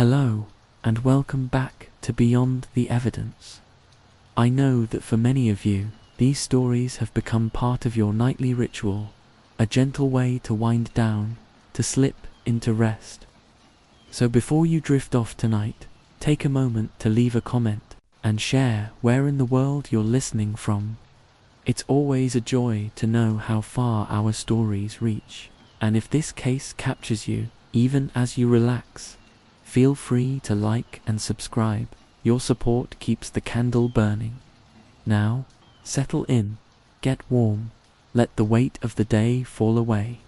Hello, and welcome back to Beyond the Evidence. I know that for many of you, these stories have become part of your nightly ritual, a gentle way to wind down, to slip into rest. So before you drift off tonight, take a moment to leave a comment and share where in the world you're listening from. It's always a joy to know how far our stories reach, and if this case captures you, even as you relax, feel free to like and subscribe. Your support keeps the candle burning. Now, settle in, get warm, let the weight of the day fall away,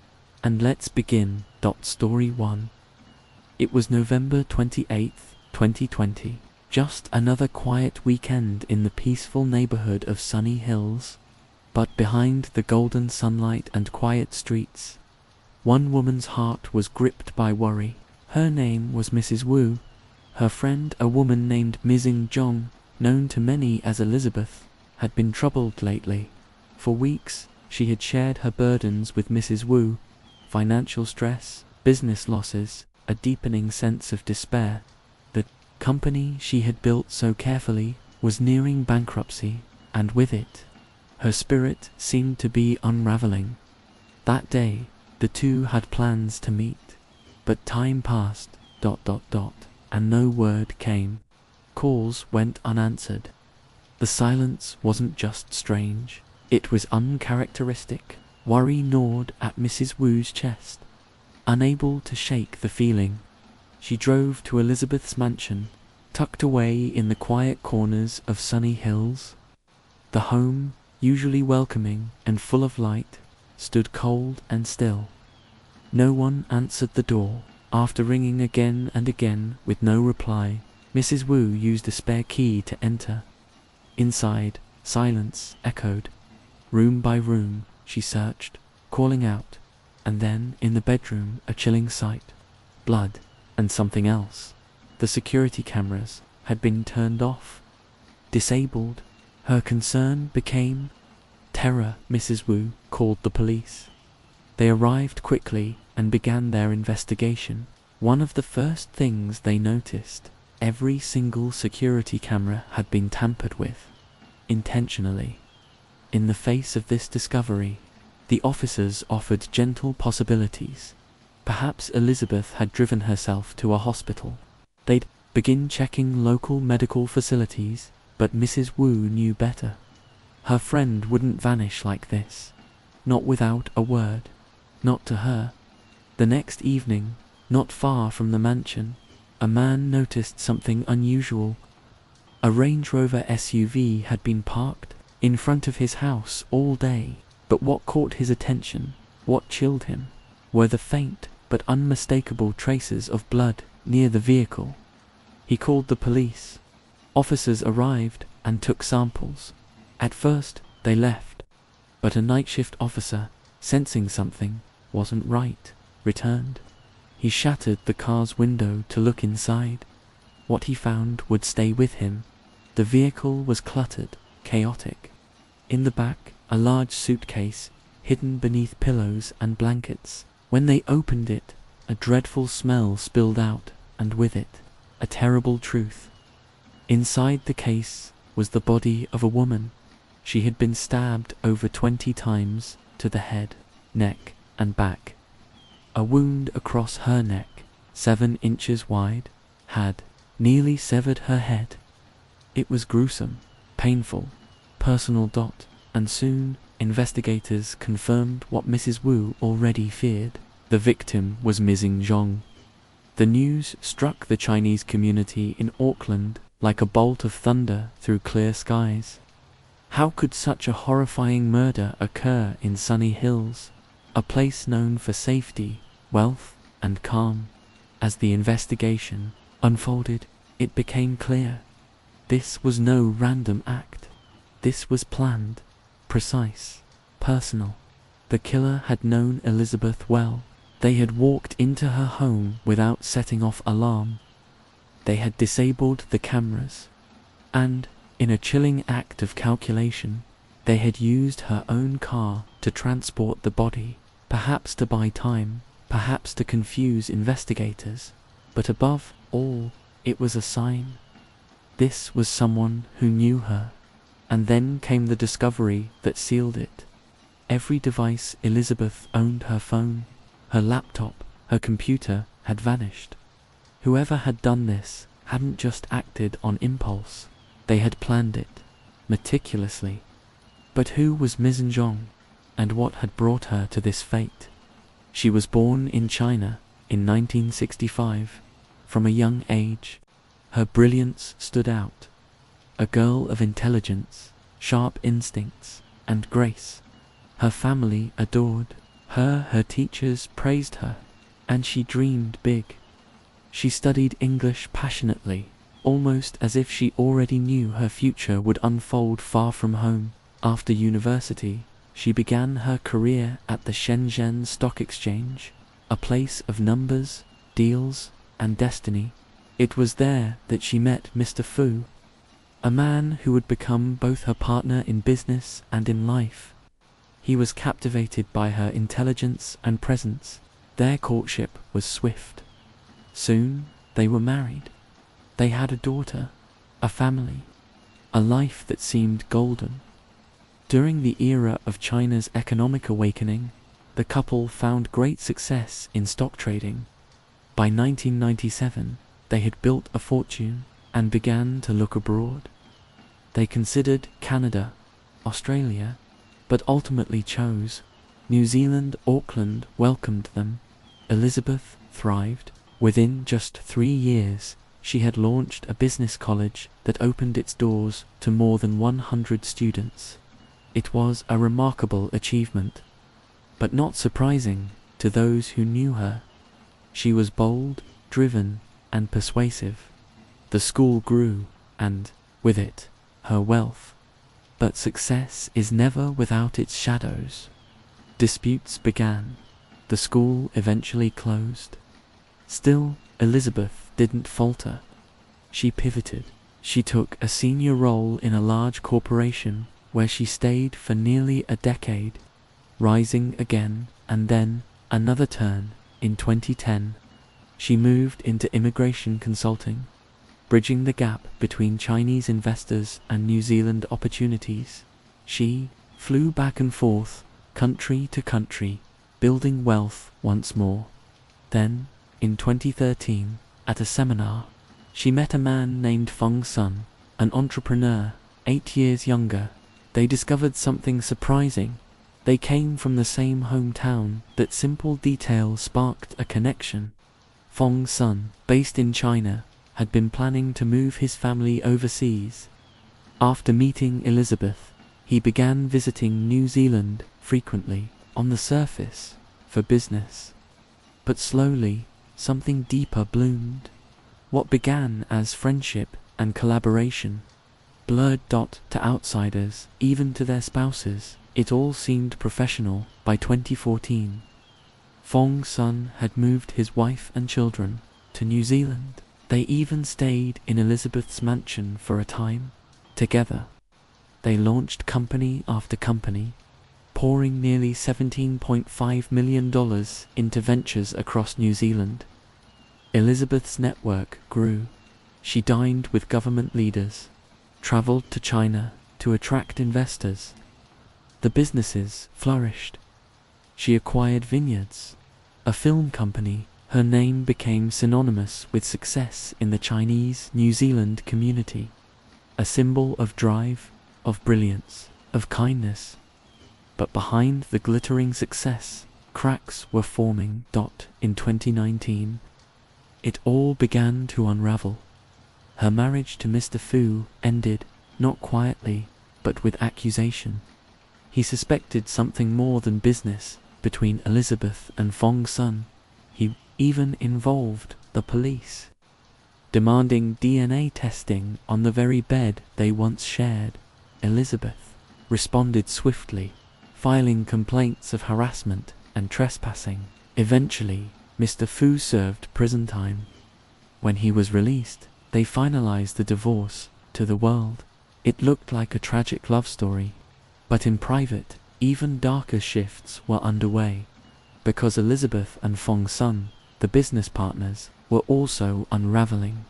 and let's begin. Story 1. It was November 28th, 2020, just another quiet weekend in the peaceful neighborhood of Sunny Hills. But behind the golden sunlight and quiet streets, one woman's heart was gripped by worry. Her name was Mrs. Wu. Her friend, a woman named Mizing Zhong, known to many as Elizabeth, had been troubled lately. For weeks, she had shared her burdens with Mrs. Wu: financial stress, business losses, a deepening sense of despair. The company she had built so carefully was nearing bankruptcy, and with it, her spirit seemed to be unraveling. That day, the two had plans to meet, but time passed, and no word came. Calls went unanswered. The silence wasn't just strange, it was uncharacteristic. Worry gnawed at Mrs. Wu's chest. Unable to shake the feeling, she drove to Elizabeth's mansion, tucked away in the quiet corners of Sunny Hills. The home, usually welcoming and full of light, stood cold and still. No one answered the door. After ringing again and again with no reply, Mrs. Wu used a spare key to enter. Inside, silence echoed. Room by room, she searched, calling out, and then, in the bedroom, a chilling sight: blood, and something else. The security cameras had been turned off, disabled. Her concern became terror. Mrs. Wu called the police. They arrived quickly and began their investigation. One of the first things they noticed: every single security camera had been tampered with, intentionally. In the face of this discovery, the officers offered gentle possibilities. Perhaps Elizabeth had driven herself to a hospital. They'd begin checking local medical facilities, but Mrs. Wu knew better. Her friend wouldn't vanish like this, not without a word, not to her. The next evening, not far from the mansion, a man noticed something unusual. A Range Rover SUV had been parked in front of his house all day, but what caught his attention, what chilled him, were the faint but unmistakable traces of blood near the vehicle. He called the police. Officers arrived and took samples. At first, they left, but a night shift officer, sensing something wasn't right, returned. He shattered the car's window to look inside. What he found would stay with him. The vehicle was cluttered, chaotic. In the back, a large suitcase, hidden beneath pillows and blankets. When they opened it, a dreadful smell spilled out, and with it, a terrible truth. Inside the case was the body of a woman. She had been stabbed over 20 times to the head, neck, and back. A wound across her neck, 7 inches wide, had nearly severed her head. It was gruesome, painful, personal. And soon, investigators confirmed what Mrs. Wu already feared. The victim was Mizing Zhong. The news struck the Chinese community in Auckland like a bolt of thunder through clear skies. How could such a horrifying murder occur in Sunny Hills, a place known for safety, wealth, and calm? As the investigation unfolded, it became clear. This was no random act. This was planned, precise, personal. The killer had known Elizabeth well. They had walked into her home without setting off alarm. They had disabled the cameras. And, in a chilling act of calculation, they had used her own car to transport the body, perhaps to buy time, perhaps to confuse investigators. But above all, it was a sign. This was someone who knew her. And then came the discovery that sealed it. Every device Elizabeth owned, her phone, her laptop, her computer, had vanished. Whoever had done this hadn't just acted on impulse. They had planned it, meticulously. But who was Ms. Zhong, and what had brought her to this fate? She was born in China in 1965. From a young age, her brilliance stood out. A girl of intelligence, sharp instincts, and grace. Her family adored her, her teachers praised her, and she dreamed big. She studied English passionately, almost as if she already knew her future would unfold far from home. After university, she began her career at the Shenzhen Stock Exchange, a place of numbers, deals, and destiny. It was there that she met Mr. Fu, a man who would become both her partner in business and in life. He was captivated by her intelligence and presence. Their courtship was swift. Soon, they were married. They had a daughter, a family, a life that seemed golden. During the era of China's economic awakening, the couple found great success in stock trading. By 1997, they had built a fortune and began to look abroad. They considered Canada, Australia, but ultimately chose New Zealand. Auckland welcomed them. Elizabeth thrived. Within just 3 years, she had launched a business college that opened its doors to more than 100 students. It was a remarkable achievement, but not surprising to those who knew her. She was bold, driven, and persuasive. The school grew, and, with it, her wealth. But success is never without its shadows. Disputes began. The school eventually closed. Still, Elizabeth didn't falter. She pivoted. She took a senior role in a large corporation where she stayed for nearly a decade, rising again and then another turn. In 2010, she moved into immigration consulting, bridging the gap between Chinese investors and New Zealand opportunities. She flew back and forth, country to country, building wealth once more. Then, in 2013, at a seminar, she met a man named Fong Sun, an entrepreneur, 8 years younger. They discovered something surprising. They came from the same hometown. That simple detail sparked a connection. Fong Sun, based in China, had been planning to move his family overseas. After meeting Elizabeth, he began visiting New Zealand frequently, on the surface, for business. But slowly, something deeper bloomed. What began as friendship and collaboration blurred to outsiders, even to their spouses. It all seemed professional. By 2014, Fong Sun had moved his wife and children to New Zealand. They even stayed in Elizabeth's mansion for a time. Together, they launched company after company, pouring nearly $17.5 million into ventures across New Zealand. Elizabeth's network grew. She dined with government leaders, traveled to China to attract investors. The businesses flourished. She acquired vineyards, a film company. Her name became synonymous with success in the Chinese New Zealand community, a symbol of drive, of brilliance, of kindness. But behind the glittering success, cracks were forming. In 2019, it all began to unravel. Her marriage to Mr. Fu ended, not quietly, but with accusation. He suspected something more than business between Elizabeth and Fong Sun. He even involved the police, demanding DNA testing on the very bed they once shared. Elizabeth responded swiftly, filing complaints of harassment and trespassing. Eventually, Mr. Fu served prison time. When he was released, they finalized the divorce. To the world, it looked like a tragic love story. But in private, even darker shifts were underway. Because Elizabeth and Fong Sun, the business partners, were also unraveling.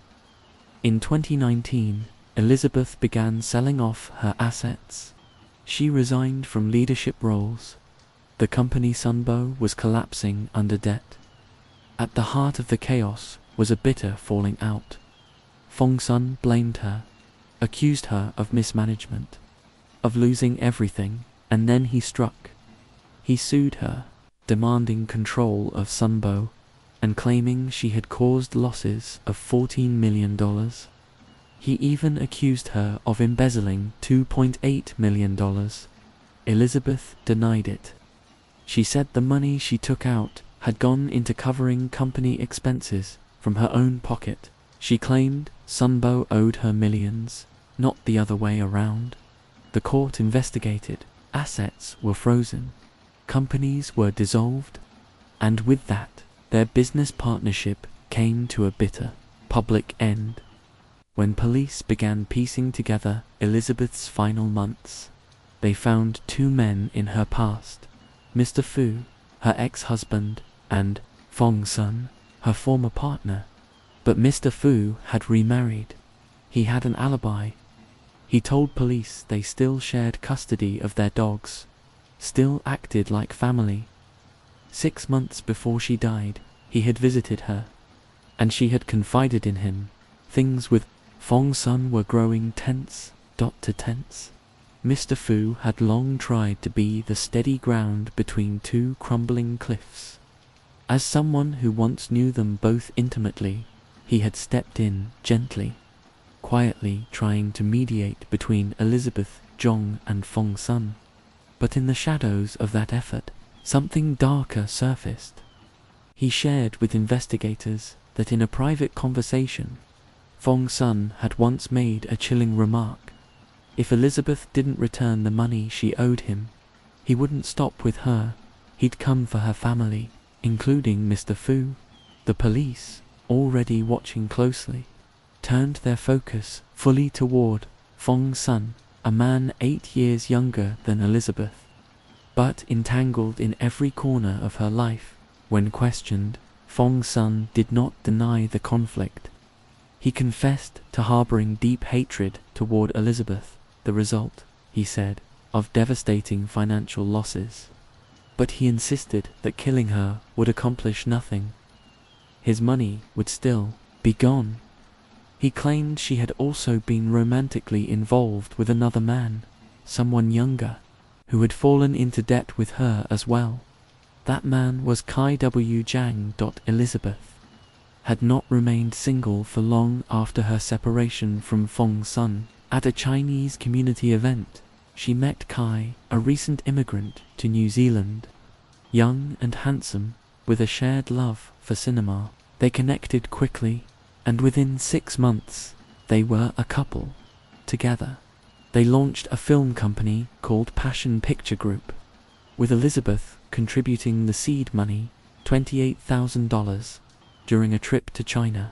In 2019, Elizabeth began selling off her assets. She resigned from leadership roles. The company Sunbow was collapsing under debt. At the heart of the chaos was a bitter falling out. Fong Sun blamed her, accused her of mismanagement, of losing everything, and then he struck. He sued her, demanding control of Sunbow, and claiming she had caused losses of $14 million. He even accused her of embezzling $2.8 million. Elizabeth denied it. She said the money she took out had gone into covering company expenses from her own pocket. She claimed Sunbow owed her millions, not the other way around. The court investigated. Assets were frozen. Companies were dissolved. And with that, their business partnership came to a bitter, public end. When police began piecing together Elizabeth's final months, they found two men in her past: Mr. Fu, her ex-husband, and Fong Sun, her former partner. But Mr. Fu had remarried. He had an alibi. He told police they still shared custody of their dogs, still acted like family. 6 months before she died, he had visited her, and she had confided in him. Things with Fong Sun were growing tense. Mr. Fu had long tried to be the steady ground between two crumbling cliffs. As someone who once knew them both intimately, he had stepped in gently, quietly trying to mediate between Elizabeth, Zhong, and Fong Sun. But in the shadows of that effort, something darker surfaced. He shared with investigators that in a private conversation, Fong Sun had once made a chilling remark. If Elizabeth didn't return the money she owed him, he wouldn't stop with her. He'd come for her family, including Mr. Fu. The police, already watching closely, turned their focus fully toward Fong Sun, a man 8 years younger than Elizabeth, but entangled in every corner of her life. When questioned, Fong Sun did not deny the conflict. He confessed to harboring deep hatred toward Elizabeth, the result, he said, of devastating financial losses. But he insisted that killing her would accomplish nothing. His money would still be gone. He claimed she had also been romantically involved with another man, someone younger, who had fallen into debt with her as well. That man was Kai W. Zhang. Elizabeth had not remained single for long after her separation from Fong Sun. At a Chinese community event, she met Kai, a recent immigrant to New Zealand. Young and handsome, with a shared love for cinema, they connected quickly, and within 6 months, they were a couple, together. They launched a film company called Passion Picture Group, with Elizabeth contributing the seed money, $28,000, during a trip to China.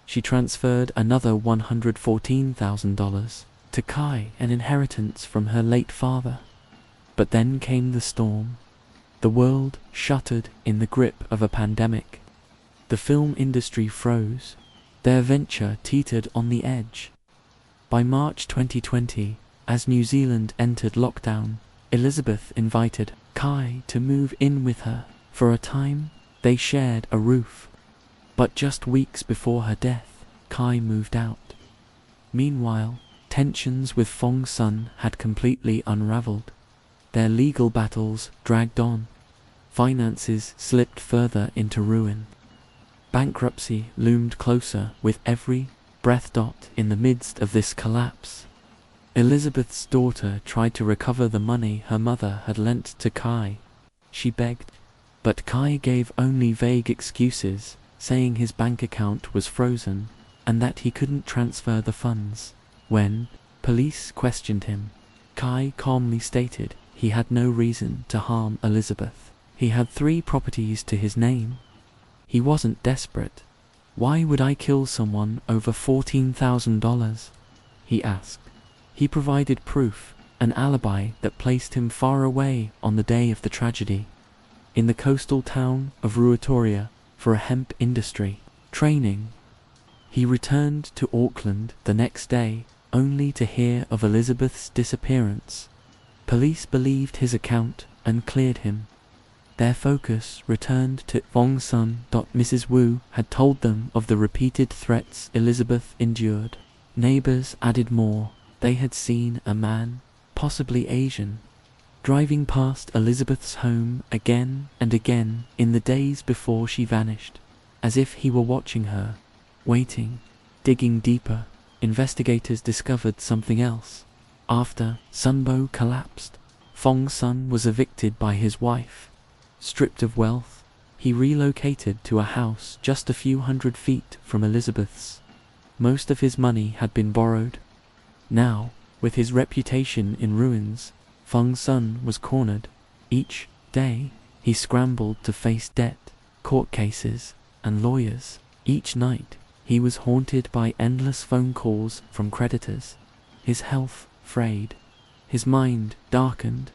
She transferred another $114,000 to Kai, an inheritance from her late father. But then came the storm. The world shuttered in the grip of a pandemic. The film industry froze. Their venture teetered on the edge. By March 2020, as New Zealand entered lockdown, Elizabeth invited Kai to move in with her. For a time, they shared a roof. But just weeks before her death, Kai moved out. Meanwhile, tensions with Fong Sun had completely unraveled. Their legal battles dragged on. Finances slipped further into ruin. Bankruptcy loomed closer with every breath. In the midst of this collapse, Elizabeth's daughter tried to recover the money her mother had lent to Kai. She begged, but Kai gave only vague excuses, saying his bank account was frozen and that he couldn't transfer the funds. When police questioned him, Kai calmly stated he had no reason to harm Elizabeth. He had 3 properties to his name. He wasn't desperate. Why would I kill someone over $14,000? He asked. He provided proof, an alibi that placed him far away on the day of the tragedy, in the coastal town of Ruatoria, for a hemp industry training. He returned to Auckland the next day, only to hear of Elizabeth's disappearance. Police believed his account and cleared him. Their focus returned to Fong Sun. Mrs. Wu had told them of the repeated threats Elizabeth endured. Neighbors added more. They had seen a man, possibly Asian, driving past Elizabeth's home again and again in the days before she vanished, as if he were watching her, waiting. Digging deeper, investigators discovered something else. After Sunbo collapsed, Fong Sun was evicted by his wife. Stripped of wealth, he relocated to a house just a few hundred feet from Elizabeth's. Most of his money had been borrowed. Now, with his reputation in ruins, Fong Sun was cornered. Each day, he scrambled to face debt, court cases, and lawyers. Each night, he was haunted by endless phone calls from creditors. His health frayed. His mind darkened.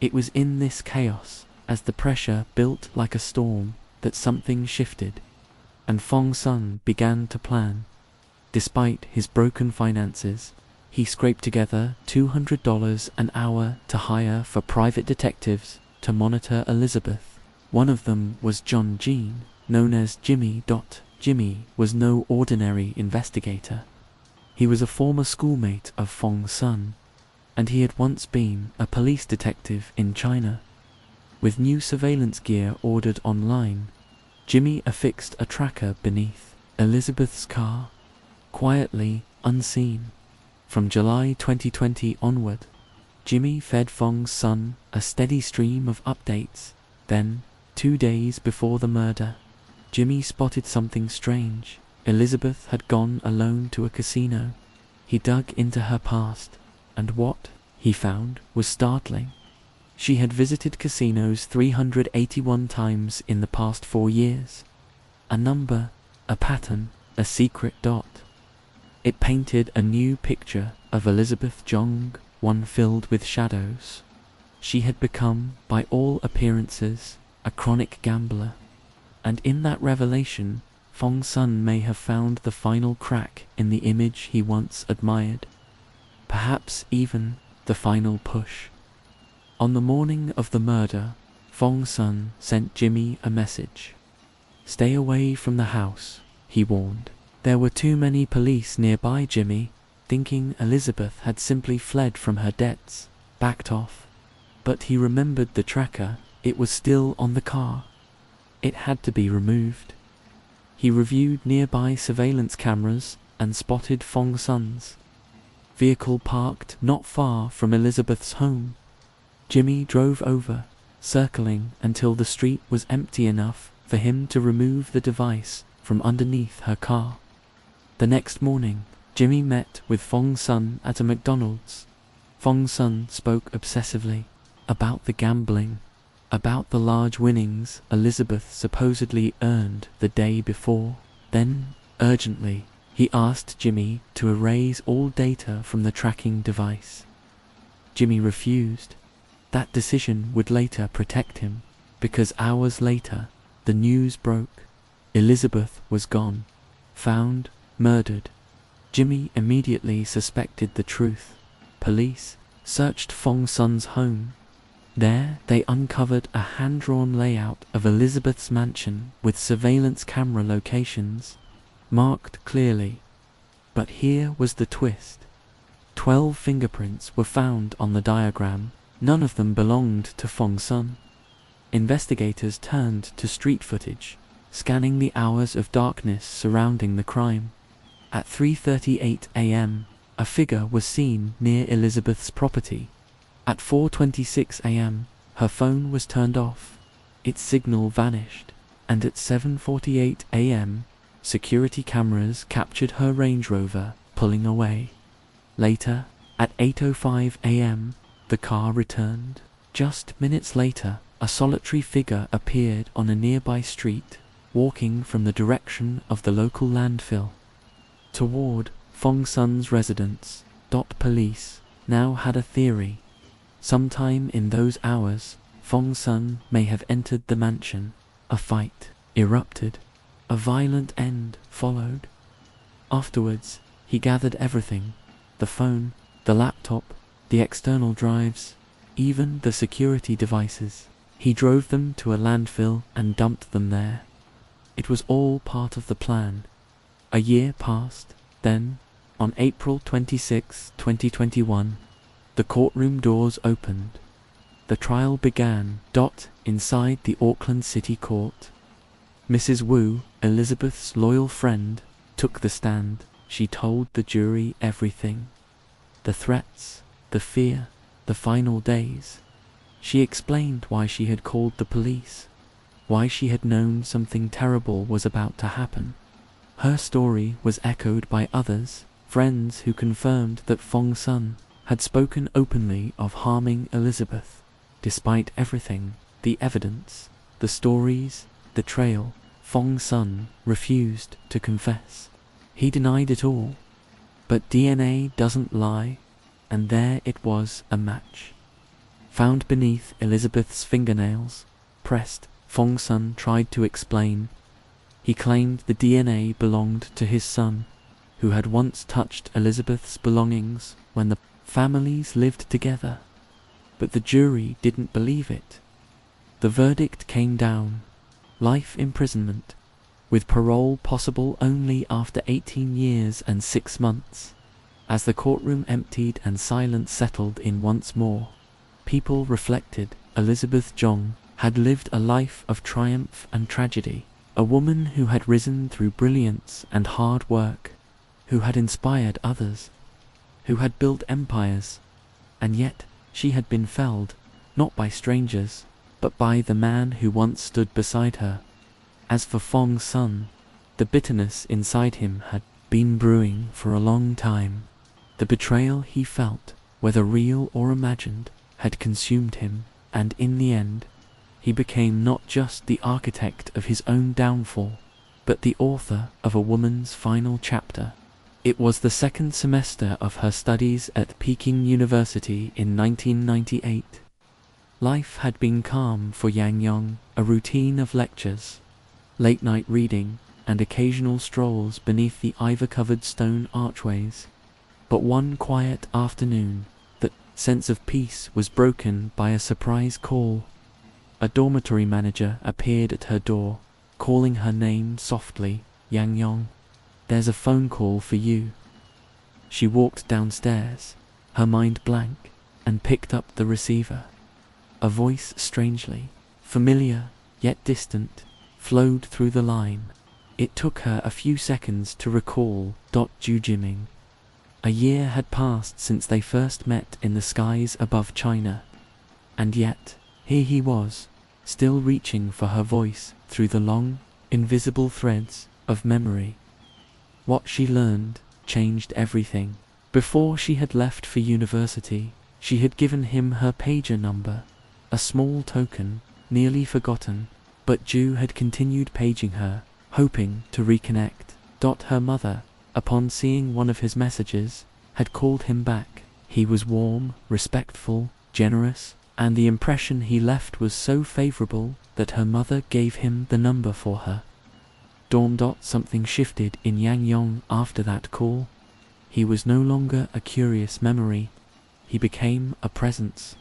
It was in this chaos, as the pressure built like a storm, that something shifted, and Fong Sun began to plan. Despite his broken finances, he scraped together $200 an hour to hire for private detectives to monitor Elizabeth. One of them was John Jean, known as Jimmy. Jimmy was no ordinary investigator. He was a former schoolmate of Fong Sun, and he had once been a police detective in China. With new surveillance gear ordered online, Jimmy affixed a tracker beneath Elizabeth's car, quietly, unseen. From July 2020 onward, Jimmy fed Fong Sun a steady stream of updates. Then, 2 days before the murder, Jimmy spotted something strange. Elizabeth had gone alone to a casino. He dug into her past, and what he found was startling. She had visited casinos 381 times in the past 4 years. A number, a pattern, a secret dot. It painted a new picture of Elizabeth Jong, one filled with shadows. She had become, by all appearances, a chronic gambler. And in that revelation, Fong Sun may have found the final crack in the image he once admired. Perhaps even the final push. On the morning of the murder, Fong Sun sent Jimmy a message. "Stay away from the house," he warned. There were too many police nearby. Jimmy, thinking Elizabeth had simply fled from her debts, backed off. But he remembered the tracker. It was still on the car. It had to be removed. He reviewed nearby surveillance cameras and spotted Fong Sun's vehicle parked not far from Elizabeth's home. Jimmy drove over, circling until the street was empty enough for him to remove the device from underneath her car. The next morning, Jimmy met with Fong Sun at a McDonald's. Fong Sun spoke obsessively about the gambling, about the large winnings Elizabeth supposedly earned the day before. Then, urgently, he asked Jimmy to erase all data from the tracking device. Jimmy refused. That decision would later protect him, because hours later, the news broke. Elizabeth was gone, found, murdered. Jimmy immediately suspected the truth. Police searched Fong Sun's home. There, they uncovered a hand-drawn layout of Elizabeth's mansion with surveillance camera locations marked clearly. But here was the twist. 12 fingerprints were found on the diagram. None of them belonged to Fong Sun. Investigators turned to street footage, scanning the hours of darkness surrounding the crime. At 3:38 a.m., a figure was seen near Elizabeth's property. At 4:26 a.m., her phone was turned off. Its signal vanished, and at 7:48 a.m., security cameras captured her Range Rover pulling away. Later, at 8:05 a.m., the car returned. Just minutes later, a solitary figure appeared on a nearby street, walking from the direction of the local landfill toward Fong Sun's residence. Police now had a theory. Sometime in those hours, Fong Sun may have entered the mansion. A fight erupted. A violent end followed. Afterwards, he gathered everything: the phone, the laptop, the external drives, even the security devices. He drove them to a landfill and dumped them there. It was all part of the plan. A year passed. Then, on April 26, 2021, the courtroom doors opened. The trial began. Inside the Auckland City Court, Mrs. Wu, Elizabeth's loyal friend, took the stand. She told the jury everything. The threats, the fear, the final days. She explained why she had called the police, why she had known something terrible was about to happen. Her story was echoed by others, friends who confirmed that Fong Sun had spoken openly of harming Elizabeth. Despite everything, the evidence, the stories, the trail, Fong Sun refused to confess. He denied it all. But DNA doesn't lie, and there it was, a match. Found beneath Elizabeth's fingernails, pressed, Fong Sun tried to explain. He claimed the DNA belonged to his son, who had once touched Elizabeth's belongings when the families lived together. But the jury didn't believe it. The verdict came down: life imprisonment, with parole possible only after 18 years and 6 months. As the courtroom emptied and silence settled in once more, people reflected. Elizabeth Jong had lived a life of triumph and tragedy, a woman who had risen through brilliance and hard work, who had inspired others, who had built empires, and yet she had been felled, not by strangers, but by the man who once stood beside her. As for Fong Sun, the bitterness inside him had been brewing for a long time. The betrayal he felt, whether real or imagined, had consumed him, and in the end, he became not just the architect of his own downfall, but the author of a woman's final chapter. It was the second semester of her studies at Peking University in 1998. Life had been calm for Yang Yong, a routine of lectures, late-night reading, and occasional strolls beneath the ivy-covered stone archways. But one quiet afternoon, that sense of peace was broken by a surprise call. A dormitory manager appeared at her door, calling her name softly: Yang Yong, there's a phone call for you. She walked downstairs, her mind blank, and picked up the receiver. A voice, strangely familiar yet distant, flowed through the line. It took her a few seconds to recall. Ju Jiming. A year had passed since they first met in the skies above China, and yet here he was, still reaching for her voice through the long, invisible threads of memory. What she learned changed everything. Before she had left for university, she had given him her pager number, a small token, nearly forgotten, but Ju had continued paging her, hoping to reconnect. Her mother, upon seeing one of his messages, had called him back. He was warm, respectful, generous, and the impression he left was so favorable that her mother gave him the number for her. Something shifted in Yang Yong after that call. He was no longer a curious memory. He became a presence.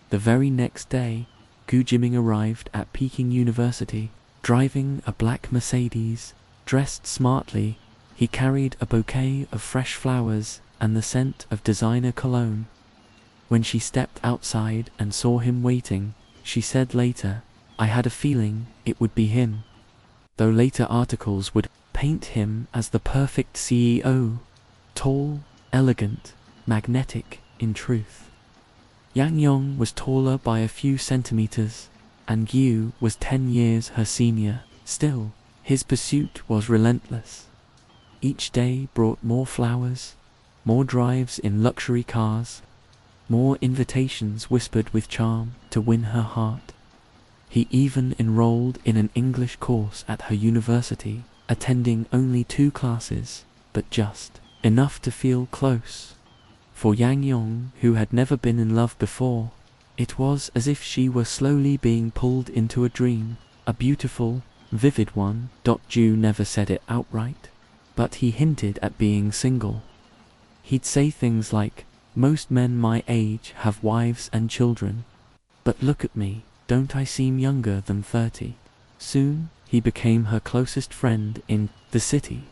The very next day, Gu Jiming arrived at Peking University, driving a black Mercedes. Dressed smartly, he carried a bouquet of fresh flowers and the scent of designer cologne. When she stepped outside and saw him waiting, she said later, "I had a feeling it would be him," though later articles would paint him as the perfect CEO, tall, elegant, magnetic in truth. Yang Yong was taller by a few centimeters, and Gu was 10 years her senior. Still, his pursuit was relentless. Each day brought more flowers, more drives in luxury cars, more invitations whispered with charm to win her heart. He even enrolled in an English course at her university, attending only 2 classes, but just enough to feel close. For Yang Yong, who had never been in love before, it was as if she were slowly being pulled into a dream, a beautiful, vivid one. Ju never said it outright, but he hinted at being single. He'd say things like, "Most men my age have wives and children. But look at me, don't I seem younger than 30? Soon, he became her closest friend in the city.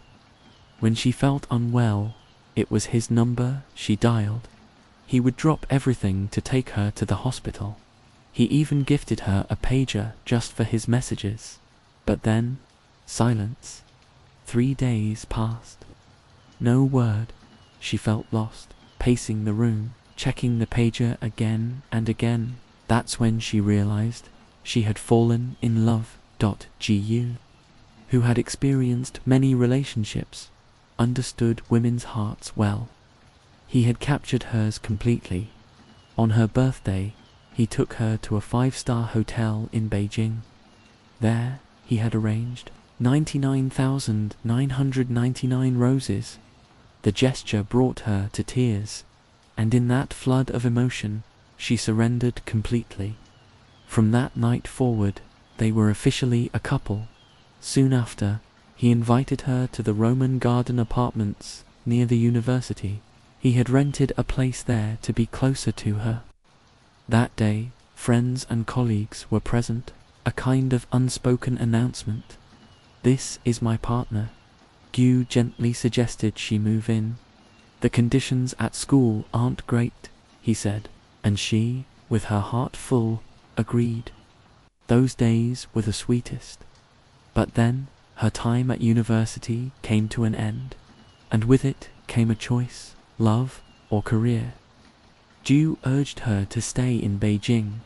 When she felt unwell, it was his number she dialed. He would drop everything to take her to the hospital. He even gifted her a pager just for his messages. But then, silence. 3 days passed. No word. She felt lost, pacing the room, checking the pager again and again. That's when she realized she had fallen in love. Gu, who had experienced many relationships, understood women's hearts well. He had captured hers completely. On her birthday, he took her to a 5-star hotel in Beijing. There, he had arranged 99,999 roses. The gesture brought her to tears, and in that flood of emotion, she surrendered completely. From that night forward, they were officially a couple. Soon after, he invited her to the Roman Garden apartments near the university. He had rented a place there to be closer to her. That day, friends and colleagues were present, a kind of unspoken announcement. "This is my partner." Gu gently suggested she move in. "The conditions at school aren't great," he said, and she, with her heart full, agreed. Those days were the sweetest. But then, her time at university came to an end, and with it came a choice, love or career. Ju urged her to stay in Beijing.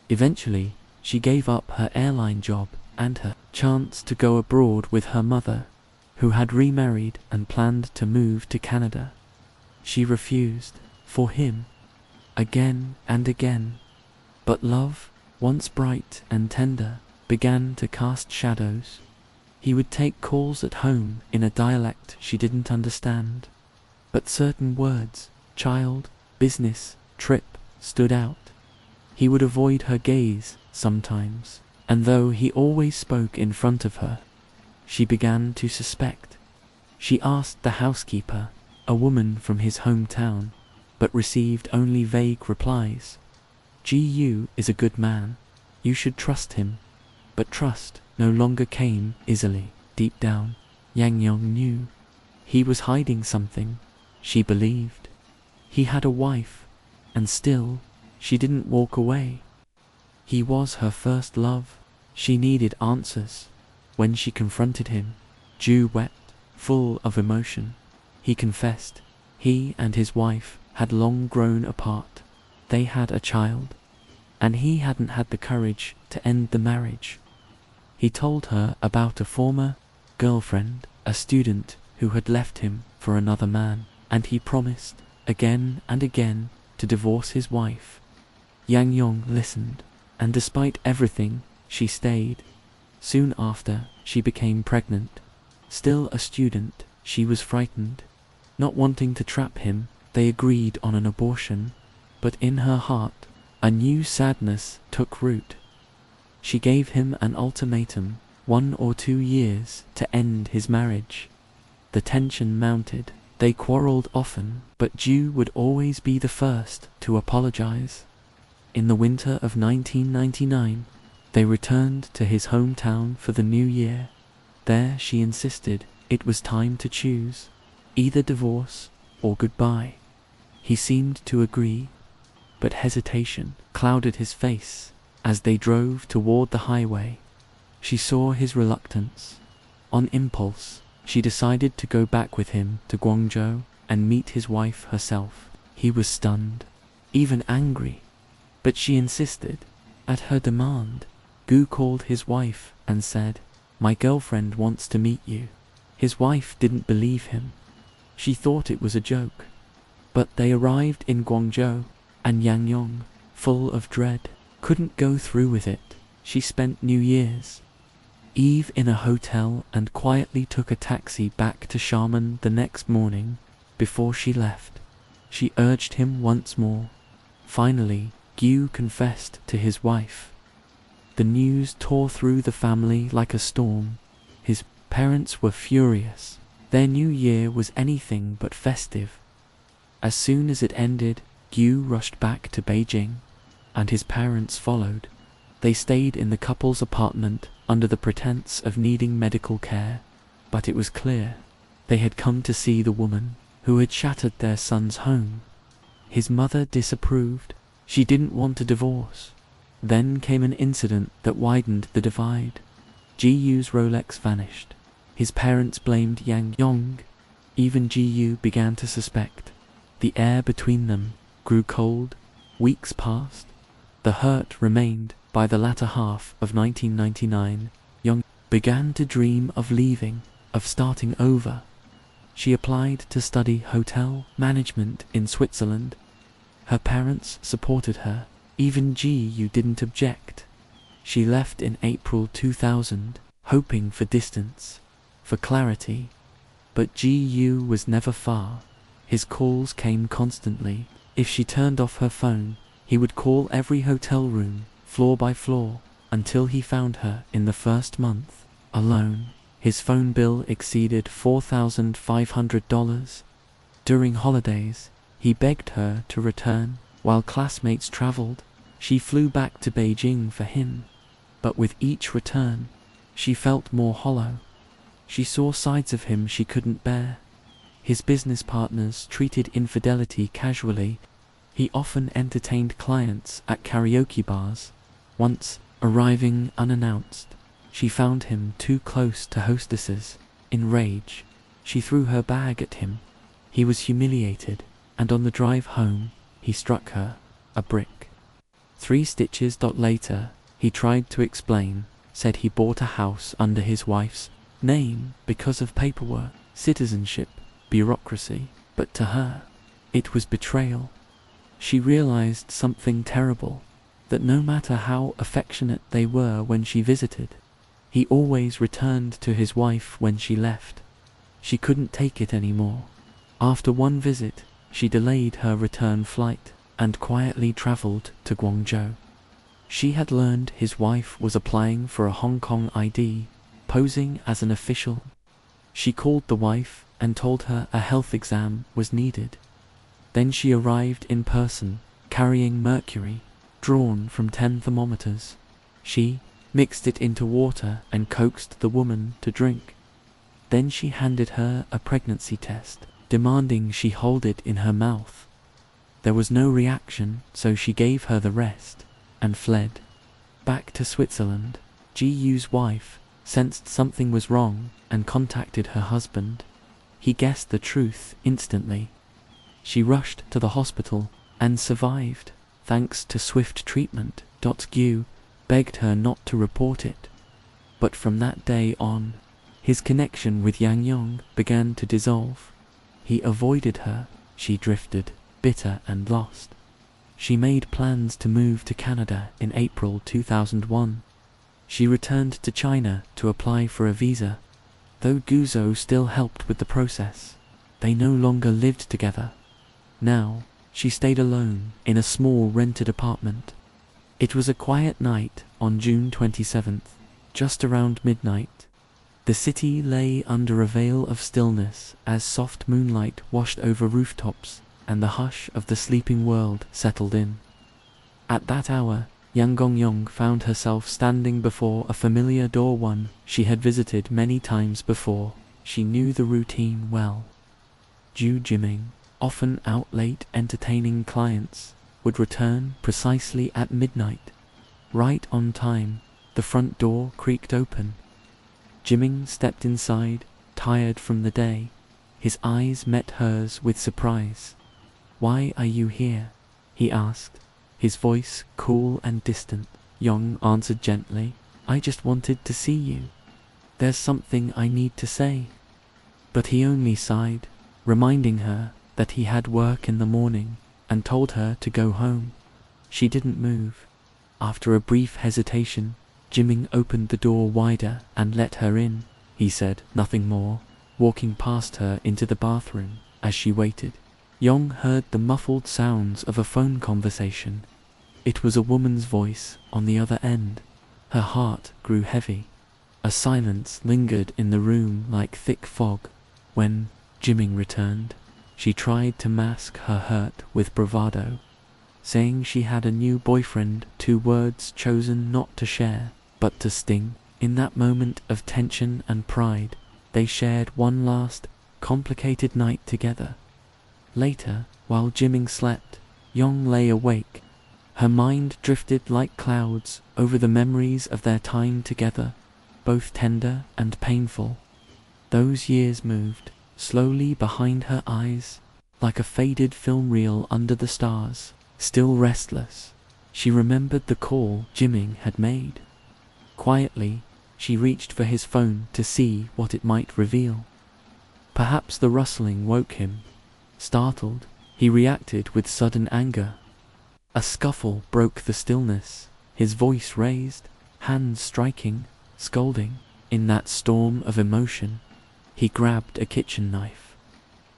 Eventually, she gave up her airline job and her chance to go abroad with her mother, who had remarried and planned to move to Canada. She refused, for him, again and again. But love, once bright and tender, began to cast shadows. He would take calls at home in a dialect she didn't understand. But certain words, child, business, trip, stood out. He would avoid her gaze sometimes, and though he always spoke in front of her, she began to suspect. She asked the housekeeper, a woman from his hometown, but received only vague replies. "Gu is a good man. You should trust him." But trust no longer came easily. Deep down, Yang Yong knew. He was hiding something, she believed. He had a wife, and still, she didn't walk away. He was her first love. She needed answers. When she confronted him, Ju wept, full of emotion. He confessed. He and his wife had long grown apart. They had a child, and he hadn't had the courage to end the marriage. He told her about a former girlfriend, a student who had left him for another man, and he promised, again and again, to divorce his wife. Yang Yong listened, and despite everything, she stayed. Soon after, she became pregnant. Still a student, she was frightened. Not wanting to trap him, they agreed on an abortion, but in her heart, a new sadness took root. She gave him an ultimatum, 1 or 2 years, to end his marriage. The tension mounted. They quarreled often, but Ju would always be the first to apologize. In the winter of 1999, they returned to his hometown for the new year. There she insisted it was time to choose, either divorce or goodbye. He seemed to agree, but hesitation clouded his face as they drove toward the highway. She saw his reluctance. On impulse, she decided to go back with him to Guangzhou and meet his wife herself. He was stunned, even angry, but she insisted. At her demand, Gu called his wife and said, "My girlfriend wants to meet you." His wife didn't believe him. She thought it was a joke. But they arrived in Guangzhou, and Yang Yong, full of dread, couldn't go through with it. She spent New Year's Eve in a hotel and quietly took a taxi back to Xiamen the next morning. Before she left, she urged him once more. Finally, Gu confessed to his wife. The news tore through the family like a storm. His parents were furious. Their new year was anything but festive. As soon as it ended, Gu rushed back to Beijing, and his parents followed. They stayed in the couple's apartment under the pretense of needing medical care, but it was clear they had come to see the woman who had shattered their son's home. His mother disapproved. She didn't want a divorce. Then came an incident that widened the divide. Ji-Yu's Rolex vanished. His parents blamed Yang Yong. Even Ji-Yu began to suspect. The air between them grew cold. Weeks passed. The hurt remained. By the latter half of 1999, Young began to dream of leaving, of starting over. She applied to study hotel management in Switzerland. Her parents supported her. Even Ji-Yu didn't object. She left in April 2000, hoping for distance, for clarity. But Ji-Yu was never far. His calls came constantly. If she turned off her phone, he would call every hotel room, floor by floor, until he found her. In the first month alone, his phone bill exceeded $4,500. During holidays, he begged her to return. While classmates traveled, she flew back to Beijing for him. But with each return, she felt more hollow. She saw sides of him she couldn't bear. His business partners treated infidelity casually. He often entertained clients at karaoke bars. Once, arriving unannounced, she found him too close to hostesses. In rage, she threw her bag at him. He was humiliated, and on the drive home, he struck her a brick. 3 stitches. Later, he tried to explain, said he bought a house under his wife's name because of paperwork, citizenship, bureaucracy, but to her, it was betrayal. She realized something terrible, that no matter how affectionate they were when she visited, he always returned to his wife when she left. She couldn't take it anymore. After one visit, she delayed her return flight and quietly traveled to Guangzhou. She had learned his wife was applying for a Hong Kong ID, posing as an official. She called the wife and told her a health exam was needed. Then she arrived in person, carrying mercury, drawn from 10 thermometers. She mixed it into water and coaxed the woman to drink. Then she handed her a pregnancy test, demanding she hold it in her mouth. There was no reaction, so she gave her the rest and fled. Back to Switzerland, Ji-Yu's wife sensed something was wrong and contacted her husband. He guessed the truth instantly. She rushed to the hospital and survived, thanks to swift treatment. Gu begged her not to report it. But from that day on, his connection with Yang Yong began to dissolve. He avoided her. She drifted, bitter and lost. She made plans to move to Canada in April 2001. She returned to China to apply for a visa, though Guzo still helped with the process. They no longer lived together. Now, she stayed alone in a small rented apartment. It was a quiet night on June 27th, just around midnight. The city lay under a veil of stillness as soft moonlight washed over rooftops and the hush of the sleeping world settled in. At that hour, Yang Gongyong found herself standing before a familiar door, one she had visited many times before. She knew the routine well. Ju Jiming, often out late entertaining clients, would return precisely at midnight. Right on time, the front door creaked open. Jiming stepped inside, tired from the day. His eyes met hers with surprise. "Why are you here?" he asked, his voice cool and distant. Yong answered gently, "I just wanted to see you. There's something I need to say." But he only sighed, reminding her that he had work in the morning, and told her to go home. She didn't move. After a brief hesitation, Jiming opened the door wider and let her in. He said nothing more, walking past her into the bathroom. As she waited, Yong heard the muffled sounds of a phone conversation. It was a woman's voice on the other end. Her heart grew heavy. A silence lingered in the room like thick fog. When Jimming returned, she tried to mask her hurt with bravado, saying she had a new boyfriend, 2 words chosen not to share, but to sting. In that moment of tension and pride, they shared one last, complicated night together. Later, while Jimming slept, Yong lay awake. Her mind drifted like clouds over the memories of their time together, both tender and painful. Those years moved slowly behind her eyes, like a faded film reel under the stars. Still restless, she remembered the call Jimming had made. Quietly, she reached for his phone to see what it might reveal. Perhaps the rustling woke him. Startled, he reacted with sudden anger. A scuffle broke the stillness, his voice raised, hands striking, scolding. In that storm of emotion, he grabbed a kitchen knife.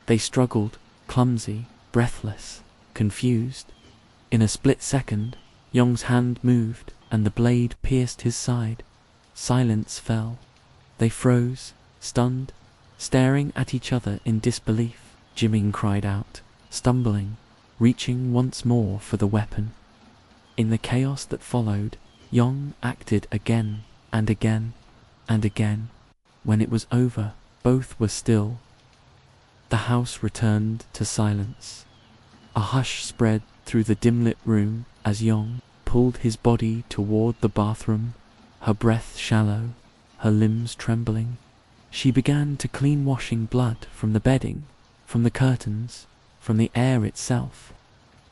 They struggled, clumsy, breathless, confused. In a split second, Yong's hand moved, and the blade pierced his side. Silence fell. They froze, stunned, staring at each other in disbelief. Jimming cried out, stumbling, reaching once more for the weapon. In the chaos that followed, Yong acted again and again and again. When it was over, both were still. The house returned to silence. A hush spread through the dim-lit room as Yong pulled his body toward the bathroom, her breath shallow, her limbs trembling. She began to clean, washing blood from the bedding, from the curtains, from the air itself.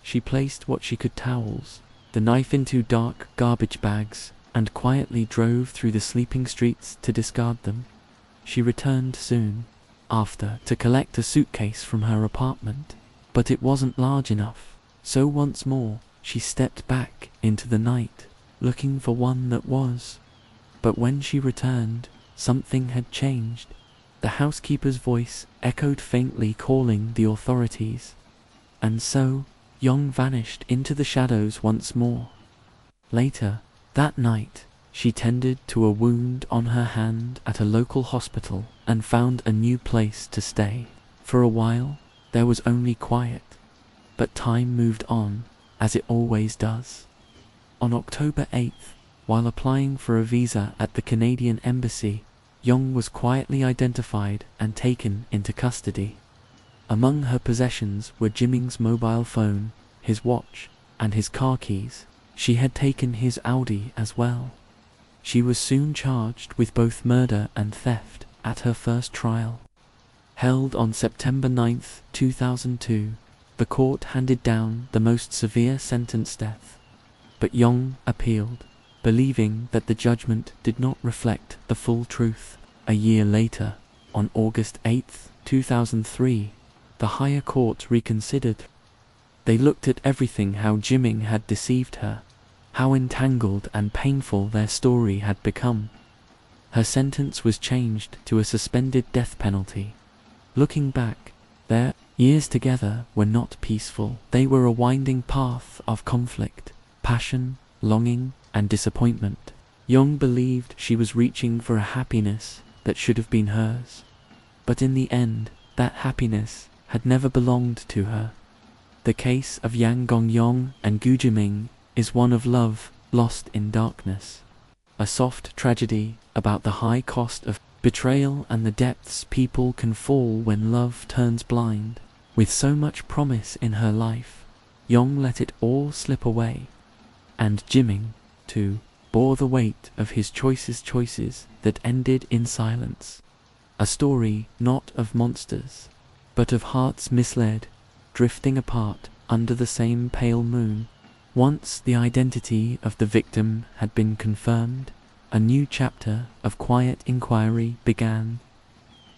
She placed what she could: towels, the knife into dark garbage bags, and quietly drove through the sleeping streets to discard them. She returned soon after to collect a suitcase from her apartment, but it wasn't large enough. So once more, she stepped back into the night, looking for one that was. But when she returned, something had changed. The housekeeper's voice echoed faintly, calling the authorities. And so, Yong vanished into the shadows once more. Later, that night, she tended to a wound on her hand at a local hospital and found a new place to stay. For a while, there was only quiet. But time moved on, as it always does. On October 8th, while applying for a visa at the Canadian Embassy, Yong was quietly identified and taken into custody. Among her possessions were Jimming's mobile phone, his watch, and his car keys. She had taken his Audi as well. She was soon charged with both murder and theft at her first trial. Held on September 9, 2002, the court handed down the most severe sentence: death. But Yong appealed, believing that the judgment did not reflect the full truth. A year later, on August 8, 2003, the higher court reconsidered. They looked at everything: how Jimming had deceived her, how entangled and painful their story had become. Her sentence was changed to a suspended death penalty. Looking back, their years together were not peaceful. They were a winding path of conflict, passion, longing, and disappointment. Yong believed she was reaching for a happiness that should have been hers. But in the end, that happiness had never belonged to her. The case of Yang Gongyong and Gu Jiming is one of love lost in darkness. A soft tragedy about the high cost of betrayal and the depths people can fall when love turns blind. With so much promise in her life, Yong let it all slip away. And Jimming, too, bore the weight of his choices that ended in silence. A story not of monsters, but of hearts misled, drifting apart under the same pale moon. Once the identity of the victim had been confirmed, a new chapter of quiet inquiry began.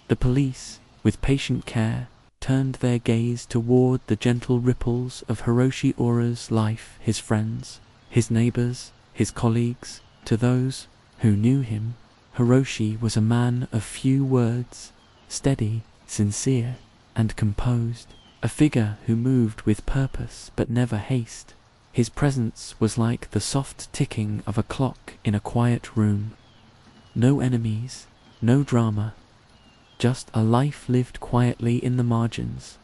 The police, with patient care, turned their gaze toward the gentle ripples of Hiroshi Ura's life, his friends, his neighbors, his colleagues. To those who knew him, Hiroshi was a man of few words, steady, sincere, and composed, a figure who moved with purpose but never haste. His presence was like the soft ticking of a clock in a quiet room. No enemies, no drama, just a life lived quietly in the margins.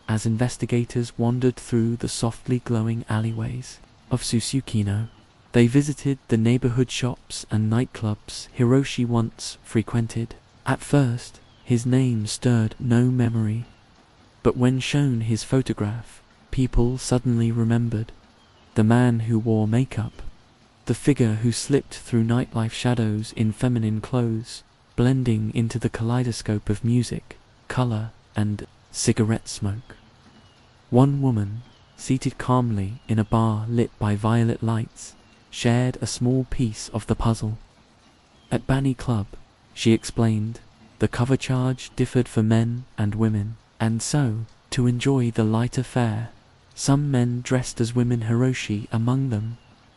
As investigators wandered through the softly glowing alleyways of Susukino, they visited the neighborhood shops and nightclubs Hiroshi once frequented. At first, his name stirred no memory, but when shown his photograph, people suddenly remembered. The man who wore makeup, the figure who slipped through nightlife shadows in feminine clothes, blending into the kaleidoscope of music, color, and cigarette smoke. One woman, seated calmly in a bar lit by violet lights, shared a small piece of the puzzle. At Bani Club, she explained, the cover charge differed for men and women, and so, to enjoy the lighter fare, some men dressed as women, Hiroshi among them.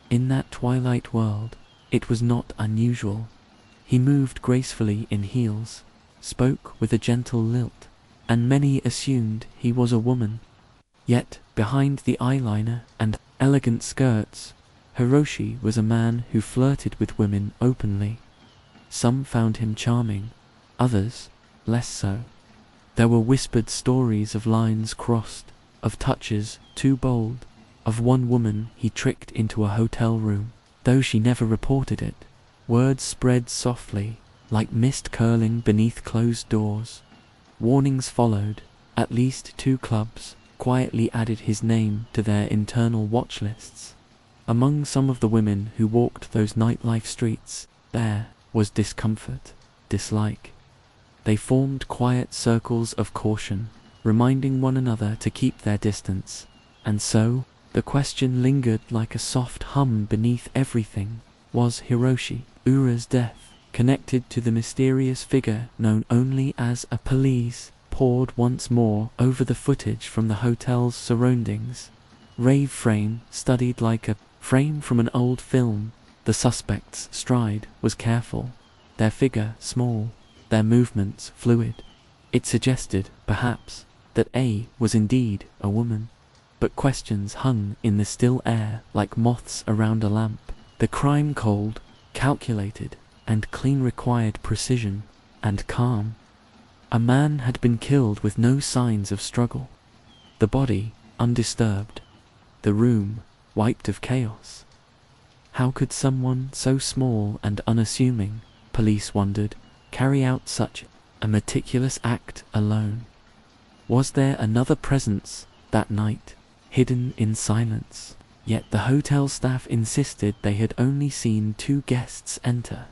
In that twilight world, it was not unusual. He moved gracefully in heels, spoke with a gentle lilt, and many assumed he was a woman. Yet, behind the eyeliner and elegant skirts, Hiroshi was a man who flirted with women openly. Some found him charming, others less so. There were whispered stories of lines crossed, of touches too bold, of one woman he tricked into a hotel room, though she never reported it. Words spread softly, like mist curling beneath closed doors. Warnings followed. At least 2 clubs quietly added his name to their internal watch lists. Among some of the women who walked those nightlife streets, there was discomfort, dislike. They formed quiet circles of caution, reminding one another to keep their distance, and so the question lingered like a soft hum beneath everything. Was Hiroshi Ura's death connected to the mysterious figure known only as a police? Poured once more over the footage from the hotel's surroundings. Rave frame studied like a frame from an old film. The suspect's stride was careful, their figure small, their movements fluid. It suggested, perhaps, that A was indeed a woman. But questions hung in the still air like moths around a lamp. The crime cold, calculated, and clean required precision and calm. A man had been killed with no signs of struggle. The body undisturbed. The room wiped of chaos. How could someone so small and unassuming, police wondered, carry out such a meticulous act alone? Was there another presence that night, hidden in silence? Yet the hotel staff insisted they had only seen 2 guests enter.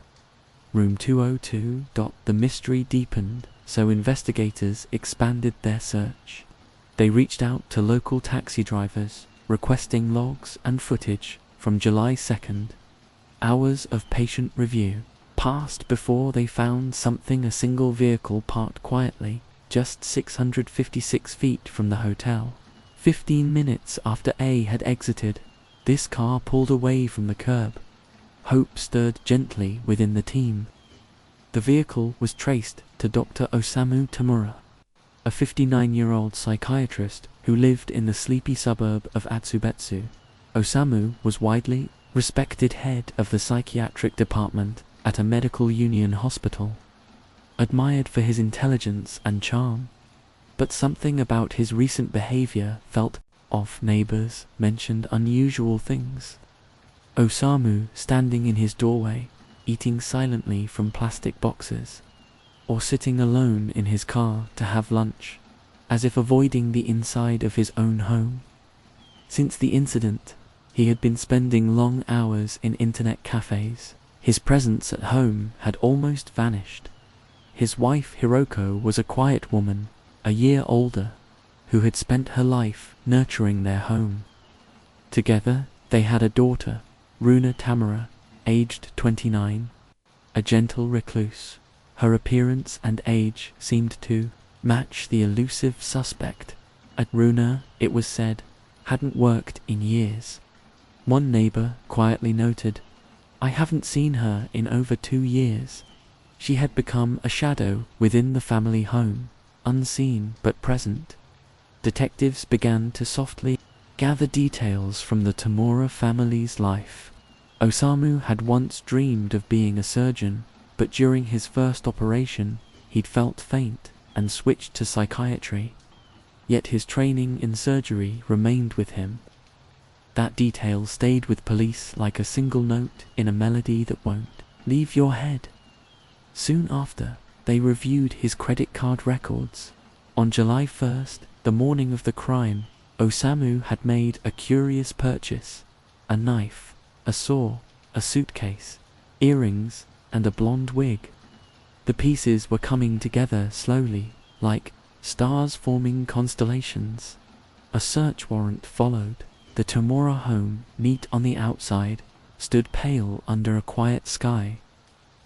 Room 202. The mystery deepened, so investigators expanded their search. They reached out to local taxi drivers, requesting logs and footage from July 2nd. Hours of patient review passed before they found something: a single vehicle parked quietly, just 656 feet from the hotel. 15 minutes after A had exited, this car pulled away from the curb. Hope stirred gently within the team. The vehicle was traced to Dr. Osamu Tamura, a 59-year-old psychiatrist who lived in the sleepy suburb of Atsubetsu. Osamu was widely respected head of the psychiatric department at a medical union hospital, admired for his intelligence and charm. But something about his recent behavior felt off. Neighbors mentioned unusual things. Osamu standing in his doorway, eating silently from plastic boxes, or sitting alone in his car to have lunch, as if avoiding the inside of his own home. Since the incident, he had been spending long hours in internet cafes. His presence at home had almost vanished. His wife Hiroko was a quiet woman, a year older, who had spent her life nurturing their home. Together, they had a daughter, Runa Tamura, aged 29, a gentle recluse. Her appearance and age seemed to match the elusive suspect. Runa, it was said, hadn't worked in years. One neighbor quietly noted, "I haven't seen her in over 2 years." She had become a shadow within the family home, unseen but present. Detectives began to softly Gather details from the Tamura family's life. Osamu had once dreamed of being a surgeon, but during his first operation, he'd felt faint and switched to psychiatry. Yet his training in surgery remained with him. That detail stayed with police like a single note in a melody that won't leave your head. Soon after, they reviewed his credit card records. On July 1st, the morning of the crime, Osamu had made a curious purchase: a knife, a saw, a suitcase, earrings, and a blonde wig. The pieces were coming together slowly, like stars forming constellations. A search warrant followed. The Tamura home, neat on the outside, stood pale under a quiet sky.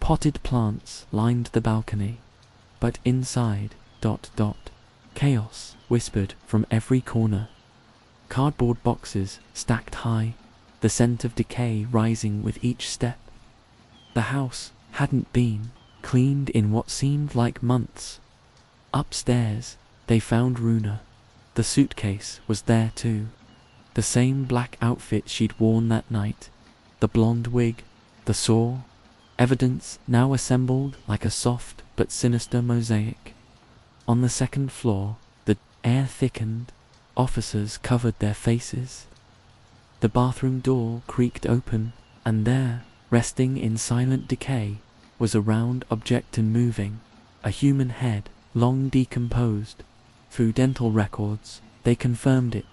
Potted plants lined the balcony, but inside, chaos whispered from every corner. Cardboard boxes stacked high, the scent of decay rising with each step. The house hadn't been cleaned in what seemed like months. Upstairs, they found Runa. The suitcase was there too. The same black outfit she'd worn that night, the blonde wig, the saw, evidence now assembled like a soft but sinister mosaic. On the second floor, the air thickened, officers covered their faces. The bathroom door creaked open, and there, resting in silent decay, was a round object moving, a human head, long decomposed. Through dental records, they confirmed it.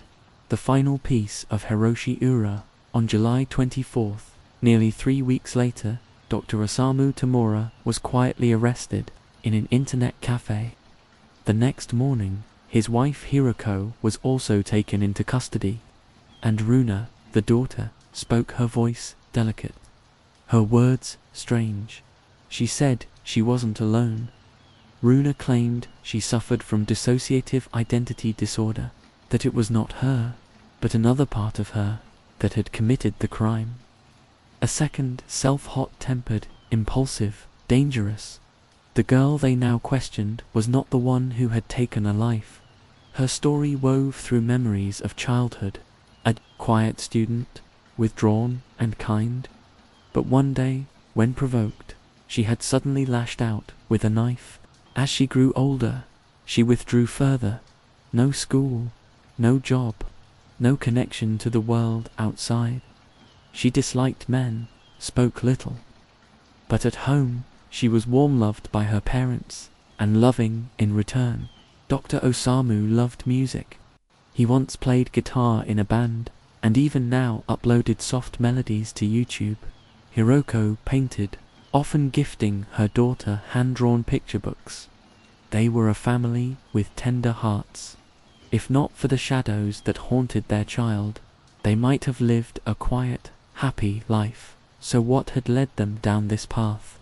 The final piece of Hiroshi Ura. On July 24th, nearly 3 weeks later, Dr. Osamu Tamura was quietly arrested in an internet cafe. The next morning, his wife Hiroko was also taken into custody, and Runa, the daughter, spoke, her voice delicate, her words strange. She said she wasn't alone. Runa claimed she suffered from dissociative identity disorder, that it was not her, but another part of her, that had committed the crime. A second self, hot-tempered, impulsive, dangerous. The girl they now questioned was not the one who had taken a life. Her story wove through memories of childhood, a quiet student, withdrawn and kind. But one day, when provoked, she had suddenly lashed out with a knife. As she grew older, she withdrew further. No school, no job, no connection to the world outside. She disliked men, spoke little. But at home, she was warm-loved by her parents, and loving in return. Dr. Osamu loved music. He once played guitar in a band, and even now uploaded soft melodies to YouTube. Hiroko painted, often gifting her daughter hand-drawn picture books. They were a family with tender hearts. If not for the shadows that haunted their child, they might have lived a quiet, happy life. So what had led them down this path?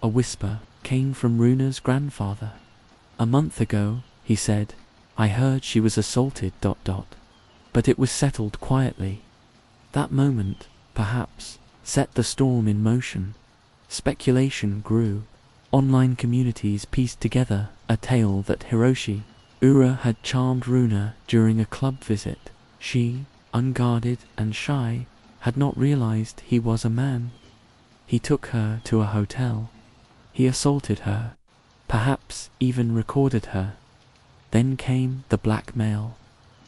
A whisper came from Runa's grandfather. A month ago, he said, I heard she was assaulted, but it was settled quietly. That moment, perhaps, set the storm in motion. Speculation grew. Online communities pieced together a tale that Hiroshi Ura had charmed Runa during a club visit. She, unguarded and shy, had not realized he was a man. He took her to a hotel. He assaulted her, perhaps even recorded her. Then came the blackmail,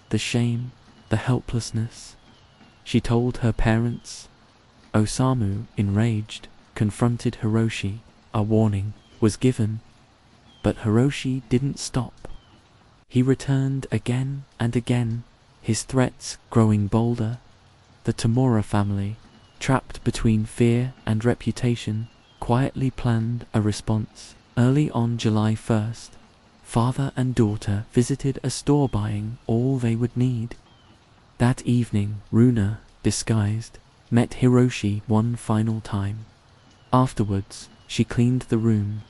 the shame, the helplessness. She told her parents. Osamu, enraged, confronted Hiroshi. A warning was given, but Hiroshi didn't stop. He returned again and again, his threats growing bolder. The Tamura family, trapped between fear and reputation, quietly planned a response. Early on July 1st, father and daughter visited a store buying all they would need. That evening, Runa, disguised, met Hiroshi one final time. Afterwards, she cleaned the room,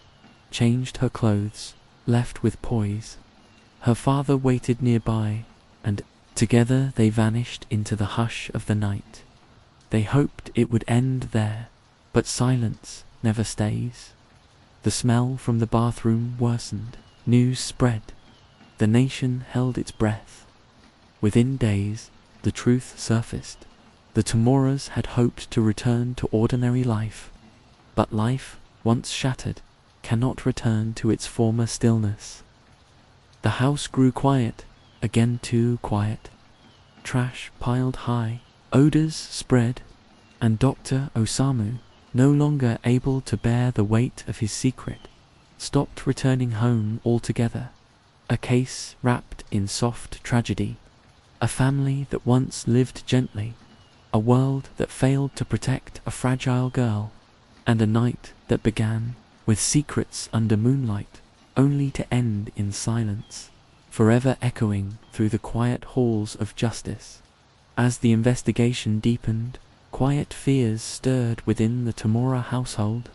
changed her clothes, left with poise. Her father waited nearby, and together they vanished into the hush of the night. They hoped it would end there, but silence never stays. The smell from the bathroom worsened. News spread. The nation held its breath. Within days, the truth surfaced. The Tomoras had hoped to return to ordinary life, but life, once shattered, cannot return to its former stillness. The house grew quiet, again too quiet. Trash piled high, odors spread, and Dr. Osamu, no longer able to bear the weight of his secret, stopped returning home altogether. A case wrapped in soft tragedy. A family that once lived gently. A world that failed to protect a fragile girl. And a night that began with secrets under moonlight, only to end in silence, forever echoing through the quiet halls of justice. As the investigation deepened, quiet fears stirred within the Tomura household.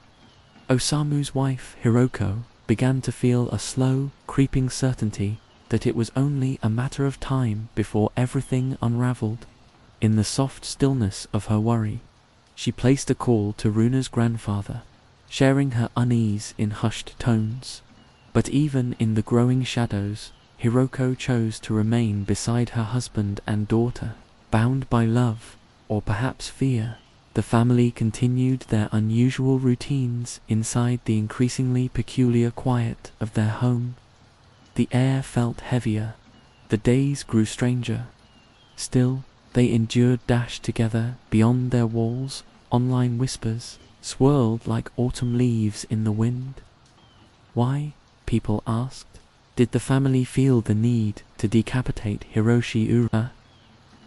Osamu's wife, Hiroko, began to feel a slow, creeping certainty that it was only a matter of time before everything unraveled. In the soft stillness of her worry, she placed a call to Runa's grandfather, sharing her unease in hushed tones. But even in the growing shadows, Hiroko chose to remain beside her husband and daughter. Bound by love, or perhaps fear, the family continued their unusual routines inside the increasingly peculiar quiet of their home. The air felt heavier, the days grew stranger. Still, they endured together beyond their walls. Online whispers swirled like autumn leaves in the wind. Why, people asked, did the family feel the need to decapitate Hiroshi Ura?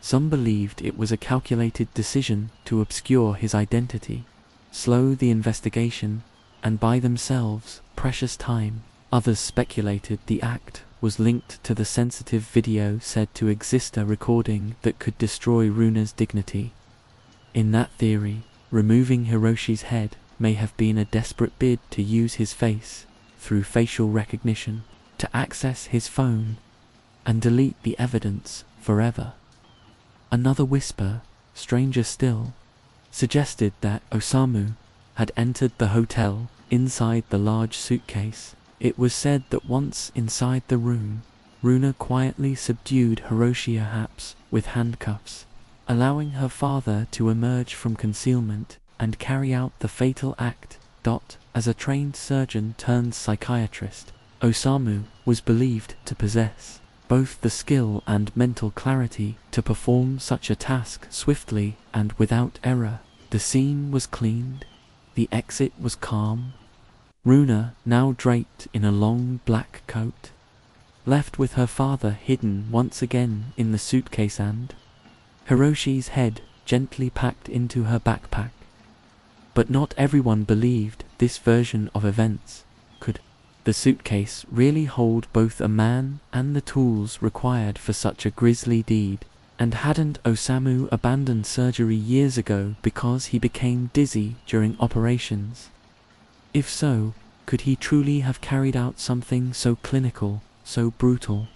Some believed it was a calculated decision to obscure his identity, slow the investigation, and buy themselves precious time. Others speculated the act was linked to the sensitive video said to exist, a recording that could destroy Runa's dignity. In that theory, removing Hiroshi's head may have been a desperate bid to use his face, through facial recognition, to access his phone and delete the evidence forever. Another whisper, stranger still, suggested that Osamu had entered the hotel inside the large suitcase. It was said that once inside the room, Runa quietly subdued Hiroshi perhaps with handcuffs, allowing her father to emerge from concealment and carry out the fatal act. As a trained surgeon turned psychiatrist, Osamu was believed to possess both the skill and mental clarity to perform such a task swiftly and without error. The scene was cleaned, the exit was calm. Runa, now draped in a long black coat, left with her father hidden once again in the suitcase and Hiroshi's head gently packed into her backpack. But not everyone believed this version of events. Could the suitcase really hold both a man and the tools required for such a grisly deed? And hadn't Osamu abandoned surgery years ago because he became dizzy during operations? If so, could he truly have carried out something so clinical, so brutal?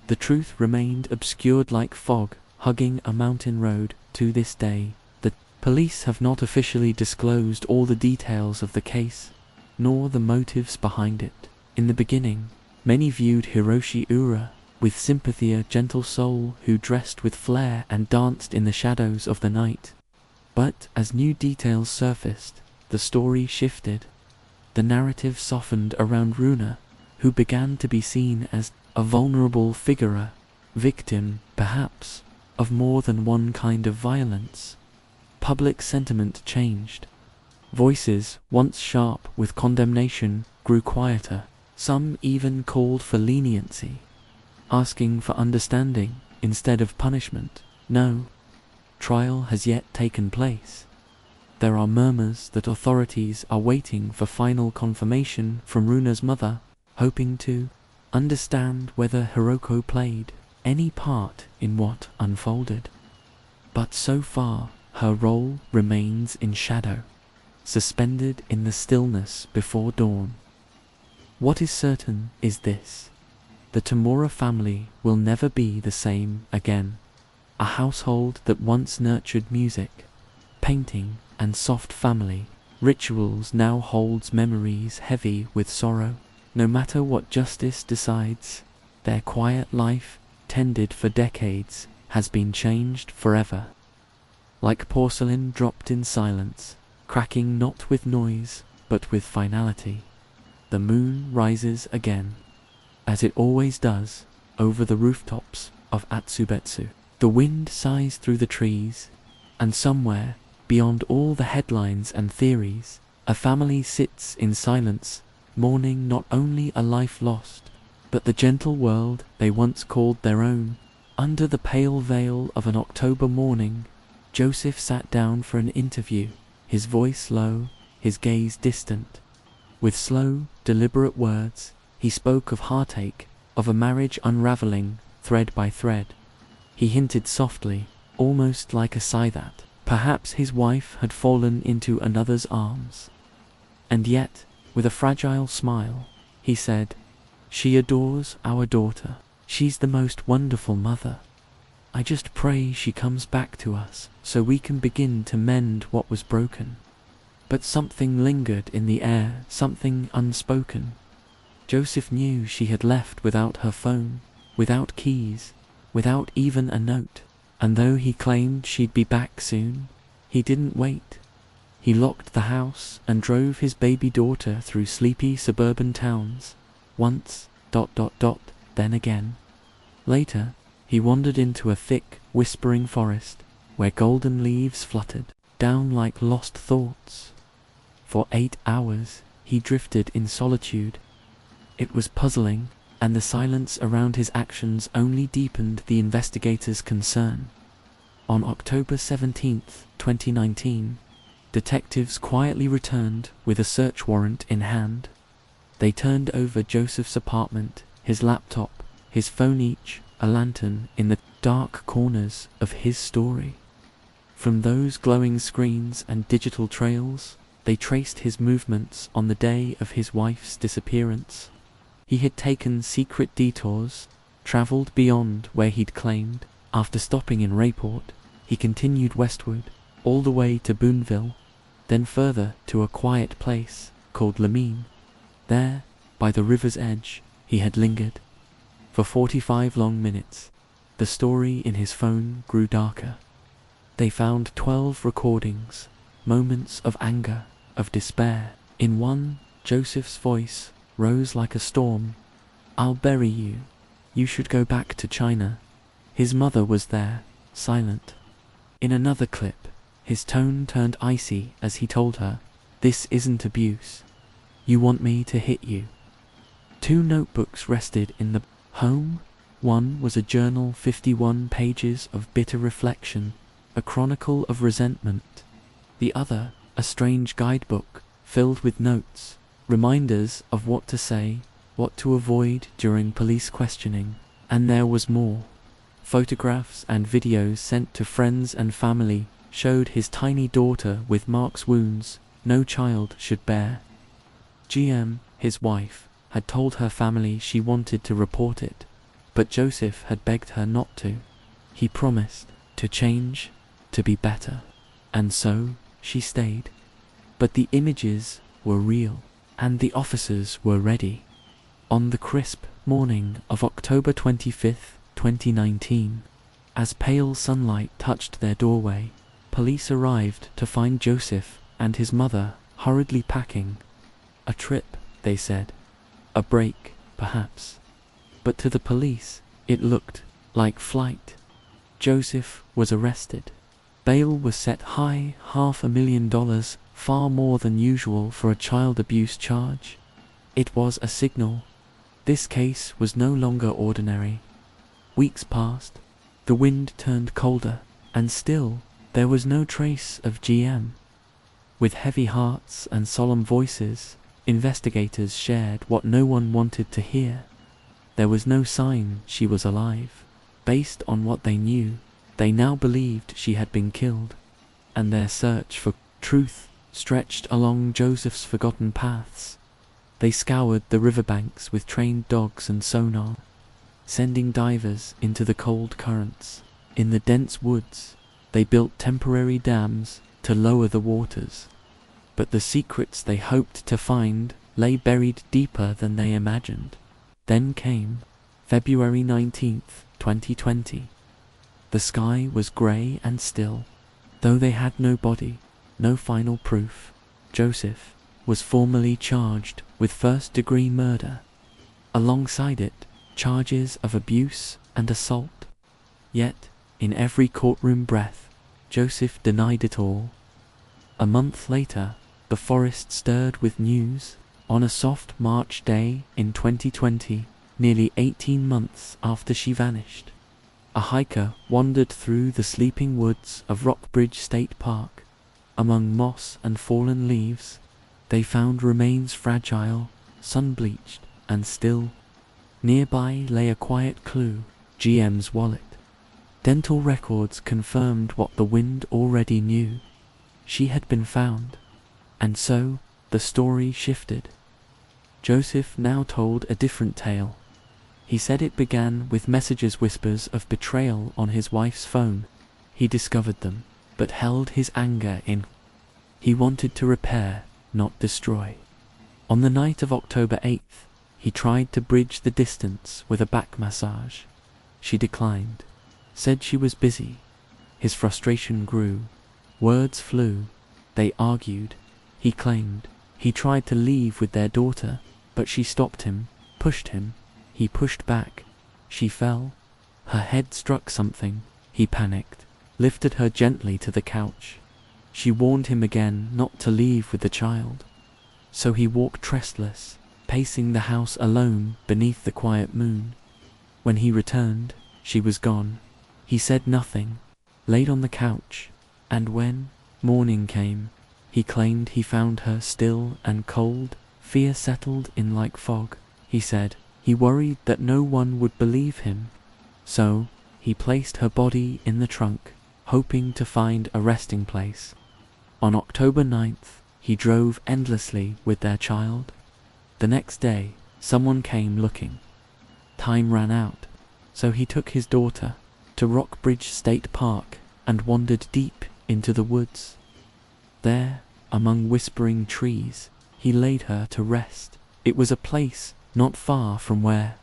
The truth remained obscured like fog, hugging a mountain road to this day. The police have not officially disclosed all the details of the case, nor the motives behind it. In the beginning, many viewed Hiroshi Ura with sympathy, a gentle soul who dressed with flair and danced in the shadows of the night. But as new details surfaced, the story shifted. The narrative softened around Runa, who began to be seen as a vulnerable figure, victim, perhaps, of more than one kind of violence. Public sentiment changed. Voices, once sharp with condemnation, grew quieter. Some even called for leniency, asking for understanding instead of punishment. No trial has yet taken place. There are murmurs that authorities are waiting for final confirmation from Runa's mother, hoping to understand whether Hiroko played any part in what unfolded. But so far, her role remains in shadow, suspended in the stillness before dawn. What is certain is this: the Tomura family will never be the same again. A household that once nurtured music, painting, and soft family rituals now holds memories heavy with sorrow. No matter what justice decides, their quiet life, tended for decades, has been changed forever. Like porcelain dropped in silence, cracking not with noise, but with finality. The moon rises again, as it always does, over the rooftops of Atsubetsu. The wind sighs through the trees, and somewhere, beyond all the headlines and theories, a family sits in silence, mourning not only a life lost, but the gentle world they once called their own. Under the pale veil of an October morning, Joseph sat down for an interview, his voice low, his gaze distant. With slow, deliberate words, he spoke of heartache, of a marriage unraveling, thread by thread. He hinted softly, almost like a sigh, that perhaps his wife had fallen into another's arms. And yet, with a fragile smile, he said, "She adores our daughter. She's the most wonderful mother. I just pray she comes back to us so we can begin to mend what was broken." But something lingered in the air, something unspoken. Joseph knew she had left without her phone, without keys, without even a note. And though he claimed she'd be back soon, he didn't wait. He locked the house and drove his baby daughter through sleepy suburban towns. Once, then again. Later, he wandered into a thick, whispering forest, where golden leaves fluttered down like lost thoughts. For 8 hours, he drifted in solitude. It was puzzling, and the silence around his actions only deepened the investigators' concern. On October 17th, 2019, detectives quietly returned with a search warrant in hand. They turned over Joseph's apartment, his laptop, his phone, each a lantern in the dark corners of his story. From those glowing screens and digital trails, they traced his movements on the day of his wife's disappearance. He had taken secret detours, traveled beyond where he'd claimed. After stopping in Rayport, he continued westward, all the way to Boonville, then further to a quiet place called Lamine. There, by the river's edge, he had lingered. For 45 long minutes, the story in his phone grew darker. They found 12 recordings, moments of anger, of despair. In one, Joseph's voice rose like a storm. "I'll bury you. You should go back to China." His mother was there, silent. In another clip, his tone turned icy as he told her, "This isn't abuse. You want me to hit you." 2 notebooks rested in the home. One was a journal, 51 pages of bitter reflection, a chronicle of resentment. The other, a strange guidebook, filled with notes, reminders of what to say, what to avoid during police questioning. And there was more. Photographs and videos sent to friends and family showed his tiny daughter with Mark's wounds no child should bear. GM, his wife, had told her family she wanted to report it, but Joseph had begged her not to. He promised to change, to be better, and so she stayed. But the images were real, and the officers were ready. On the crisp morning of October 25th, 2019, as pale sunlight touched their doorway, police arrived to find Joseph and his mother hurriedly packing. A trip, they said. A break, perhaps. But to the police, it looked like flight. Joseph was arrested. Bail was set high, $500,000, far more than usual for a child abuse charge. It was a signal. This case was no longer ordinary. Weeks passed. The wind turned colder, and still there was no trace of GM. With heavy hearts and solemn voices, investigators shared what no one wanted to hear. There was no sign she was alive. Based on what they knew, they now believed she had been killed, and their search for truth stretched along Joseph's forgotten paths. They scoured the riverbanks with trained dogs and sonar, sending divers into the cold currents. In the dense woods, they built temporary dams to lower the waters. But the secrets they hoped to find lay buried deeper than they imagined. Then came February 19th, 2020. The sky was grey and still. Though they had no body, no final proof, Joseph was formally charged with first-degree murder. Alongside it, charges of abuse and assault. Yet, in every courtroom breath, Joseph denied it all. A month later, the forest stirred with news. On a soft March day in 2020, nearly 18 months after she vanished, a hiker wandered through the sleeping woods of Rockbridge State Park. Among moss and fallen leaves, they found remains fragile, sun-bleached, and still. Nearby lay a quiet clue, GM's wallet. Dental records confirmed what the wind already knew. She had been found. And so, the story shifted. Joseph now told a different tale. He said it began with messages, whispers of betrayal on his wife's phone. He discovered them, but held his anger in. He wanted to repair, not destroy. On the night of October 8th, he tried to bridge the distance with a back massage. She declined, said she was busy. His frustration grew. Words flew. They argued. He claimed he tried to leave with their daughter, but she stopped him, pushed him. He pushed back. She fell. Her head struck something. He panicked, lifted her gently to the couch. She warned him again not to leave with the child. So he walked restless, pacing the house alone beneath the quiet moon. When he returned, she was gone. He said nothing, laid on the couch, and when morning came, he claimed he found her still and cold. Fear settled in like fog, he said. He worried that no one would believe him. So, he placed her body in the trunk, hoping to find a resting place. On October 9th, he drove endlessly with their child. The next day, someone came looking. Time ran out, so he took his daughter to Rockbridge State Park and wandered deep into the woods. There, among whispering trees, he laid her to rest. It was a place not far from where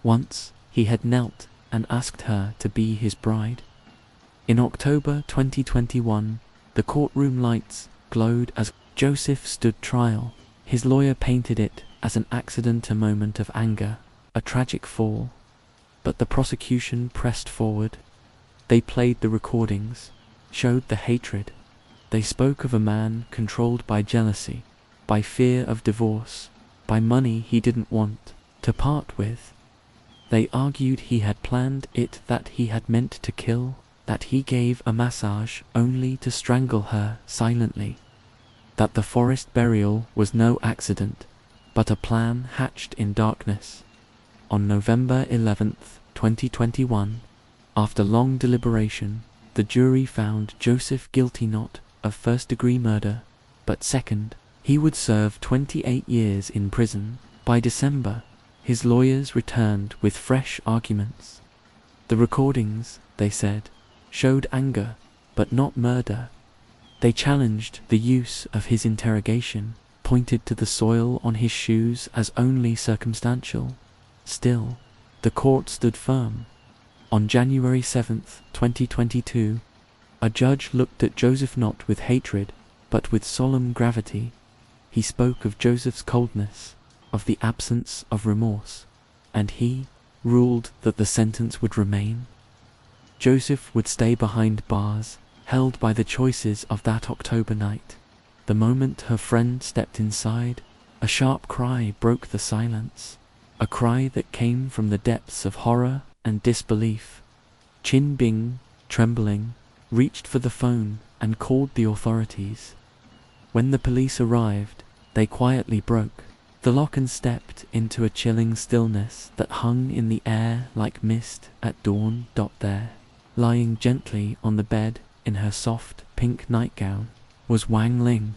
once he had knelt and asked her to be his bride. In October 2021, the courtroom lights glowed as Joseph stood trial. His lawyer painted it as an accident, a moment of anger, a tragic fall. But the prosecution pressed forward. They played the recordings, showed the hatred. They spoke of a man controlled by jealousy, by fear of divorce, by money he didn't want to part with. They argued he had planned it, that he had meant to kill, that he gave a massage only to strangle her silently, that the forest burial was no accident, but a plan hatched in darkness. On November 11th, 2021, after long deliberation, the jury found Joseph guilty not of first-degree murder, but second. He would serve 28 years in prison. By December, his lawyers returned with fresh arguments. The recordings, they said, showed anger, but not murder. They challenged the use of his interrogation, pointed to the soil on his shoes as only circumstantial. Still, the court stood firm. On January 7th, 2022, a judge looked at Joseph not with hatred, but with solemn gravity. He spoke of Joseph's coldness, of the absence of remorse, and he ruled that the sentence would remain. Joseph would stay behind bars, held by the choices of that October night. The moment her friend stepped inside, a sharp cry broke the silence, a cry that came from the depths of horror and disbelief. Chin Bing, trembling, reached for the phone and called the authorities. When the police arrived, they quietly broke the lock and stepped into a chilling stillness that hung in the air like mist at dawn. There, lying gently on the bed in her soft pink nightgown, was Wong Ling.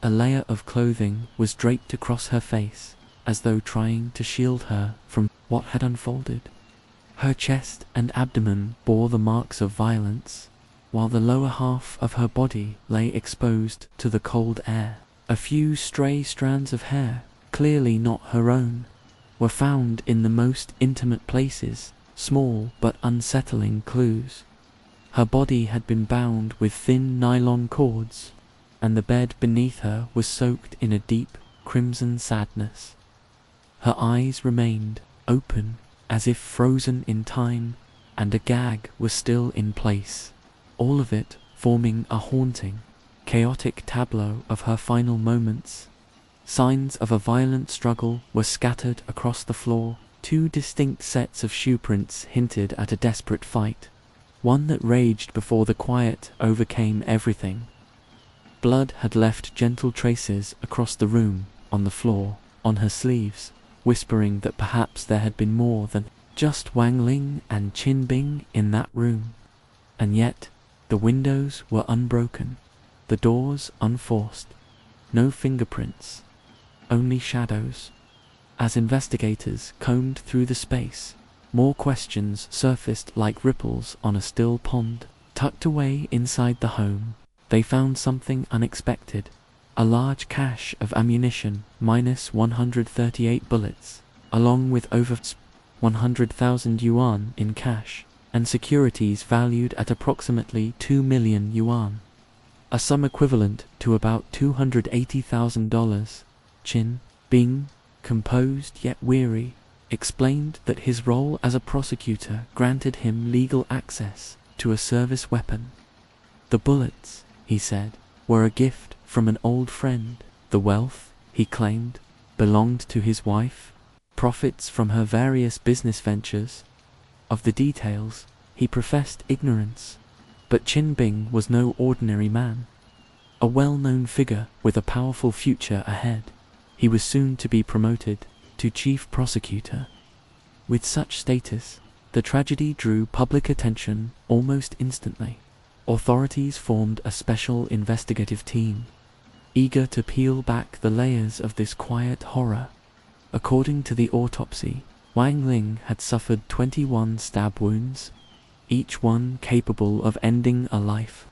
A layer of clothing was draped across her face, as though trying to shield her from what had unfolded. Her chest and abdomen bore the marks of violence, while the lower half of her body lay exposed to the cold air. A few stray strands of hair, clearly not her own, were found in the most intimate places, small but unsettling clues. Her body had been bound with thin nylon cords, and the bed beneath her was soaked in a deep, crimson sadness. Her eyes remained open, as if frozen in time, and a gag was still in place, all of it forming a haunting, chaotic tableau of her final moments. Signs of a violent struggle were scattered across the floor. 2 distinct sets of shoe prints hinted at a desperate fight, one that raged before the quiet overcame everything. Blood had left gentle traces across the room, on the floor, on her sleeves, whispering that perhaps there had been more than just Wong Ling and Qin Bing in that room. And yet, the windows were unbroken, the doors unforced, no fingerprints, only shadows. As investigators combed through the space, more questions surfaced like ripples on a still pond. Tucked away inside the home, they found something unexpected. A large cache of ammunition, minus 138 bullets, along with over 100,000 yuan in cash, and securities valued at approximately 2 million yuan, a sum equivalent to about $280,000. Qin Bing, composed yet weary, explained that his role as a prosecutor granted him legal access to a service weapon. The bullets, he said, were a gift from an old friend. The wealth, he claimed, belonged to his wife, profits from her various business ventures. Of the details, he professed ignorance, but Qin Bing was no ordinary man. A well-known figure with a powerful future ahead. He was soon to be promoted to chief prosecutor. With such status, the tragedy drew public attention almost instantly. Authorities formed a special investigative team, eager to peel back the layers of this quiet horror. According to the autopsy, Wong Ling had suffered 21 stab wounds, each one capable of ending a life.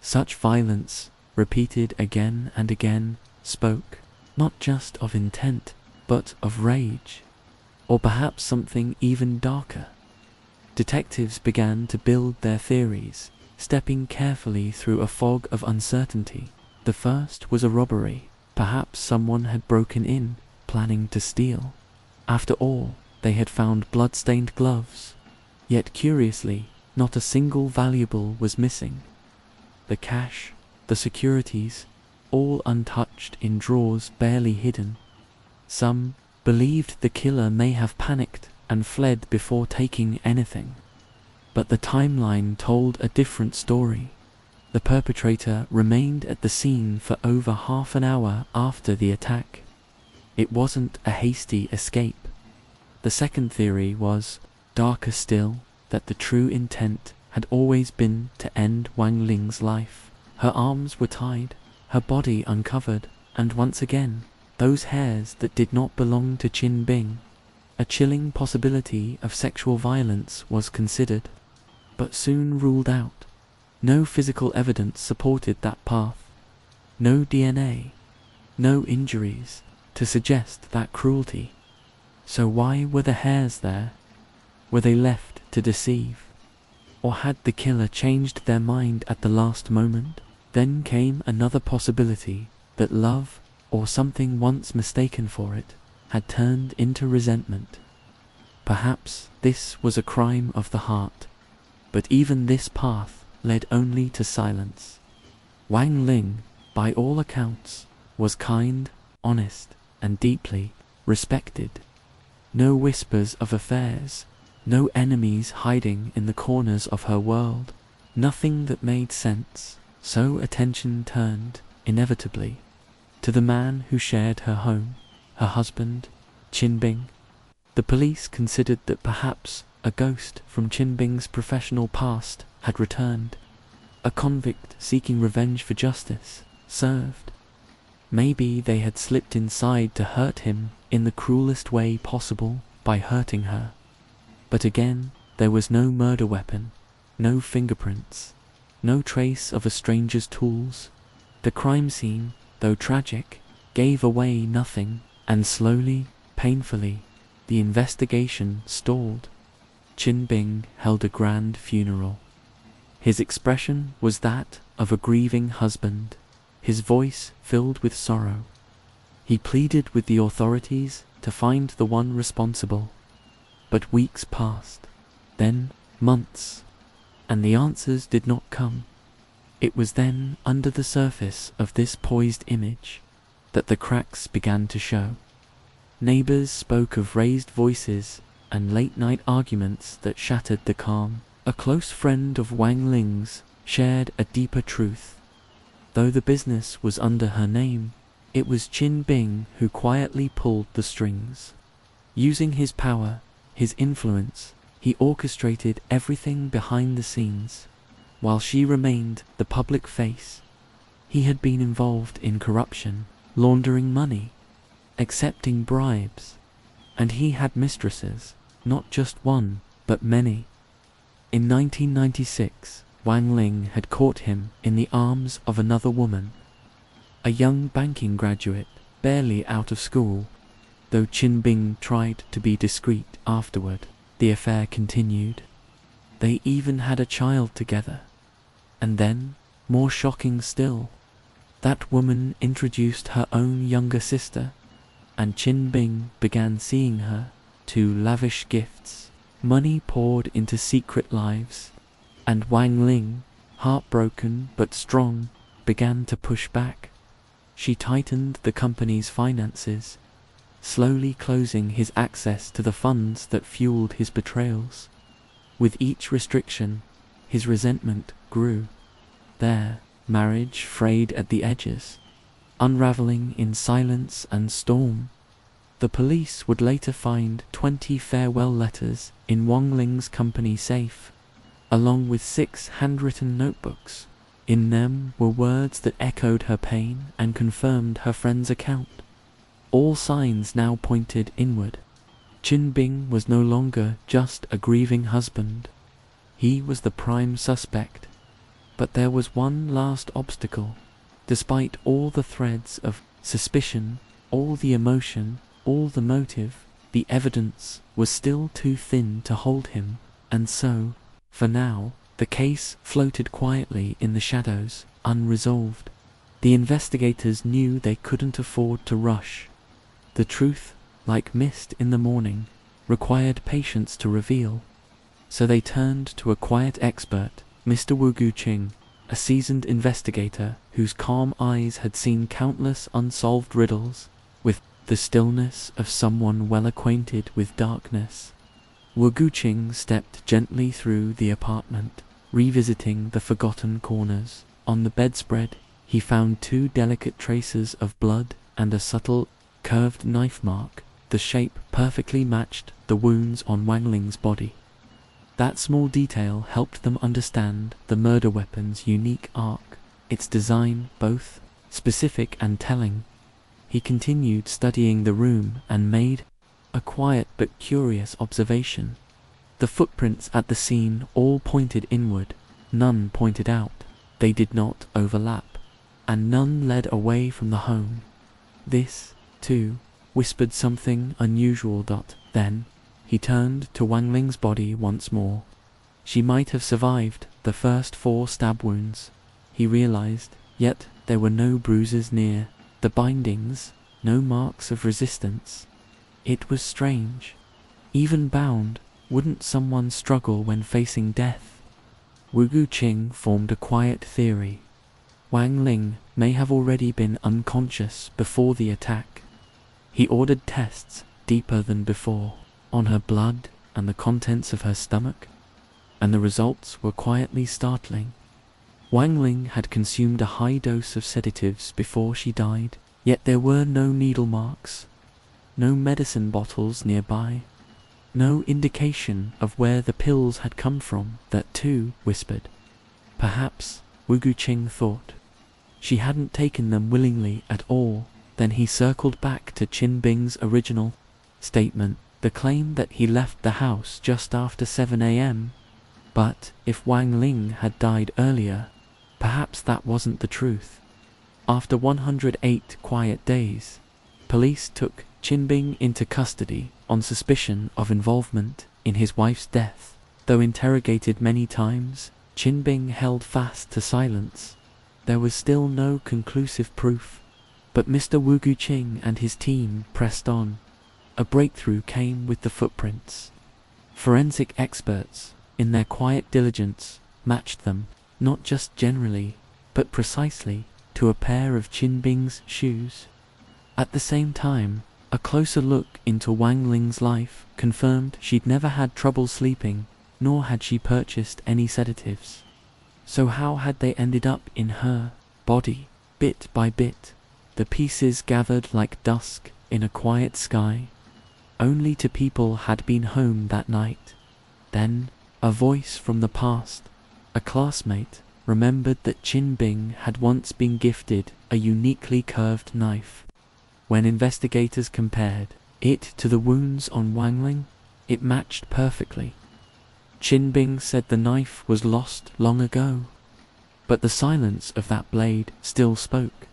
Such violence, repeated again and again, spoke not just of intent, but of rage, or perhaps something even darker. Detectives began to build their theories, stepping carefully through a fog of uncertainty. The first was a robbery. Perhaps someone had broken in, planning to steal. After all, they had found blood-stained gloves. Yet curiously, not a single valuable was missing. The cash, the securities, all untouched in drawers barely hidden. Some believed the killer may have panicked and fled before taking anything. But the timeline told a different story. The perpetrator remained at the scene for over half an hour after the attack. It wasn't a hasty escape. The second theory was, darker still, that the true intent had always been to end Wong Ling's life. Her arms were tied, her body uncovered, and once again, those hairs that did not belong to Qin Bing. A chilling possibility of sexual violence was considered, but soon ruled out. No physical evidence supported that path. No DNA, no injuries to suggest that cruelty. So why were the hairs there? Were they left to deceive? Or had the killer changed their mind at the last moment? Then came another possibility, that love, or something once mistaken for it, had turned into resentment. Perhaps this was a crime of the heart. But even this path led only to silence. Wong Ling, by all accounts, was kind, honest, and deeply respected. No whispers of affairs, no enemies hiding in the corners of her world, nothing that made sense. So attention turned, inevitably, to the man who shared her home, her husband, Qin Bing. The police considered that perhaps a ghost from Qin Bing's professional past had returned, a convict seeking revenge for justice served. Maybe they had slipped inside to hurt him in the cruelest way possible by hurting her. But again, there was no murder weapon, no fingerprints, no trace of a stranger's tools. The crime scene, though tragic, gave away nothing, and slowly, painfully, the investigation stalled. Qin Bing held a grand funeral. His expression was that of a grieving husband, his voice filled with sorrow. He pleaded with the authorities to find the one responsible. But weeks passed, then months, and the answers did not come. It was then, under the surface of this poised image, that the cracks began to show. Neighbors spoke of raised voices and late-night arguments that shattered the calm. A close friend of Wong Ling's shared a deeper truth. Though the business was under her name, it was Qin Bing who quietly pulled the strings. Using his power, his influence, he orchestrated everything behind the scenes. While she remained the public face, he had been involved in corruption, laundering money, accepting bribes, and he had mistresses, not just one, but many. In 1996, Wong Ling had caught him in the arms of another woman, a young banking graduate, barely out of school. Though Qin Bing tried to be discreet afterward, the affair continued. They even had a child together. And then, more shocking still, that woman introduced her own younger sister, and Qin Bing began seeing her to lavish gifts. Money poured into secret lives, and Wong Ling, heartbroken but strong, began to push back. She tightened the company's finances, slowly closing his access to the funds that fueled his betrayals. With each restriction, his resentment grew. Their marriage frayed at the edges, unraveling in silence and storm. The police would later find 20 farewell letters in Wong Ling's company safe, along with 6 handwritten notebooks. In them were words that echoed her pain and confirmed her friend's account. All signs now pointed inward. Qin Bing was no longer just a grieving husband. He was the prime suspect. But there was one last obstacle. Despite all the threads of suspicion, all the emotion, all the motive, the evidence was still too thin to hold him, and so, for now, the case floated quietly in the shadows, unresolved. The investigators knew they couldn't afford to rush. The truth, like mist in the morning, required patience to reveal. So they turned to a quiet expert, Mr. Wu Guqing, a seasoned investigator whose calm eyes had seen countless unsolved riddles, with the stillness of someone well acquainted with darkness. Wu Guqing stepped gently through the apartment, revisiting the forgotten corners. On the bedspread, he found 2 delicate traces of blood and a subtle, curved knife mark. The shape perfectly matched the wounds on Wong Ling's body. That small detail helped them understand the murder weapon's unique arc, its design both specific and telling. He continued studying the room and made a quiet but curious observation. The footprints at the scene all pointed inward, none pointed out. They did not overlap, and none led away from the home. This, too, whispered something unusual. Then, he turned to Wong Ling's body once more. She might have survived the first 4 stab wounds, he realized, yet there were no bruises near the bindings, no marks of resistance. It was strange. Even bound, wouldn't someone struggle when facing death? Wu Guqing formed a quiet theory. Wong Ling may have already been unconscious before the attack. He ordered tests, deeper than before, on her blood and the contents of her stomach, and the results were quietly startling. Wong Ling had consumed a high dose of sedatives before she died, yet there were no needle marks, no medicine bottles nearby, no indication of where the pills had come from. That too whispered. Perhaps, Wu Guqing thought, she hadn't taken them willingly at all. Then he circled back to Qin Bing's original statement, the claim that he left the house just after 7 a.m. But if Wong Ling had died earlier, perhaps that wasn't the truth. After 108 quiet days, police took Qinbing into custody on suspicion of involvement in his wife's death. Though interrogated many times, Qinbing held fast to silence. There was still no conclusive proof, but Mr. Wu Guqing and his team pressed on. A breakthrough came with the footprints. Forensic experts, in their quiet diligence, matched them, not just generally, but precisely, to a pair of Qinbing's shoes. At the same time, a closer look into Wong Ling's life confirmed she'd never had trouble sleeping, nor had she purchased any sedatives. So how had they ended up in her body? Bit by bit, the pieces gathered like dusk in a quiet sky. Only two people had been home that night. Then, a voice from the past, a classmate, remembered that Qinbing had once been gifted a uniquely curved knife. When investigators compared it to the wounds on Wong Ling, it matched perfectly. Qinbing said the knife was lost long ago, but the silence of that blade still spoke.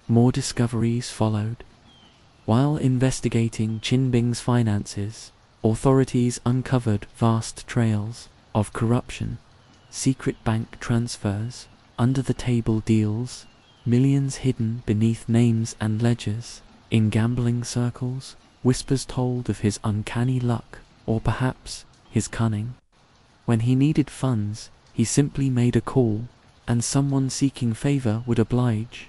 More discoveries followed. While investigating Qinbing's finances, authorities uncovered vast trails of corruption, secret bank transfers, under-the-table deals, millions hidden beneath names and ledgers. In gambling circles, whispers told of his uncanny luck, or perhaps his cunning. When he needed funds, he simply made a call, and someone seeking favor would oblige.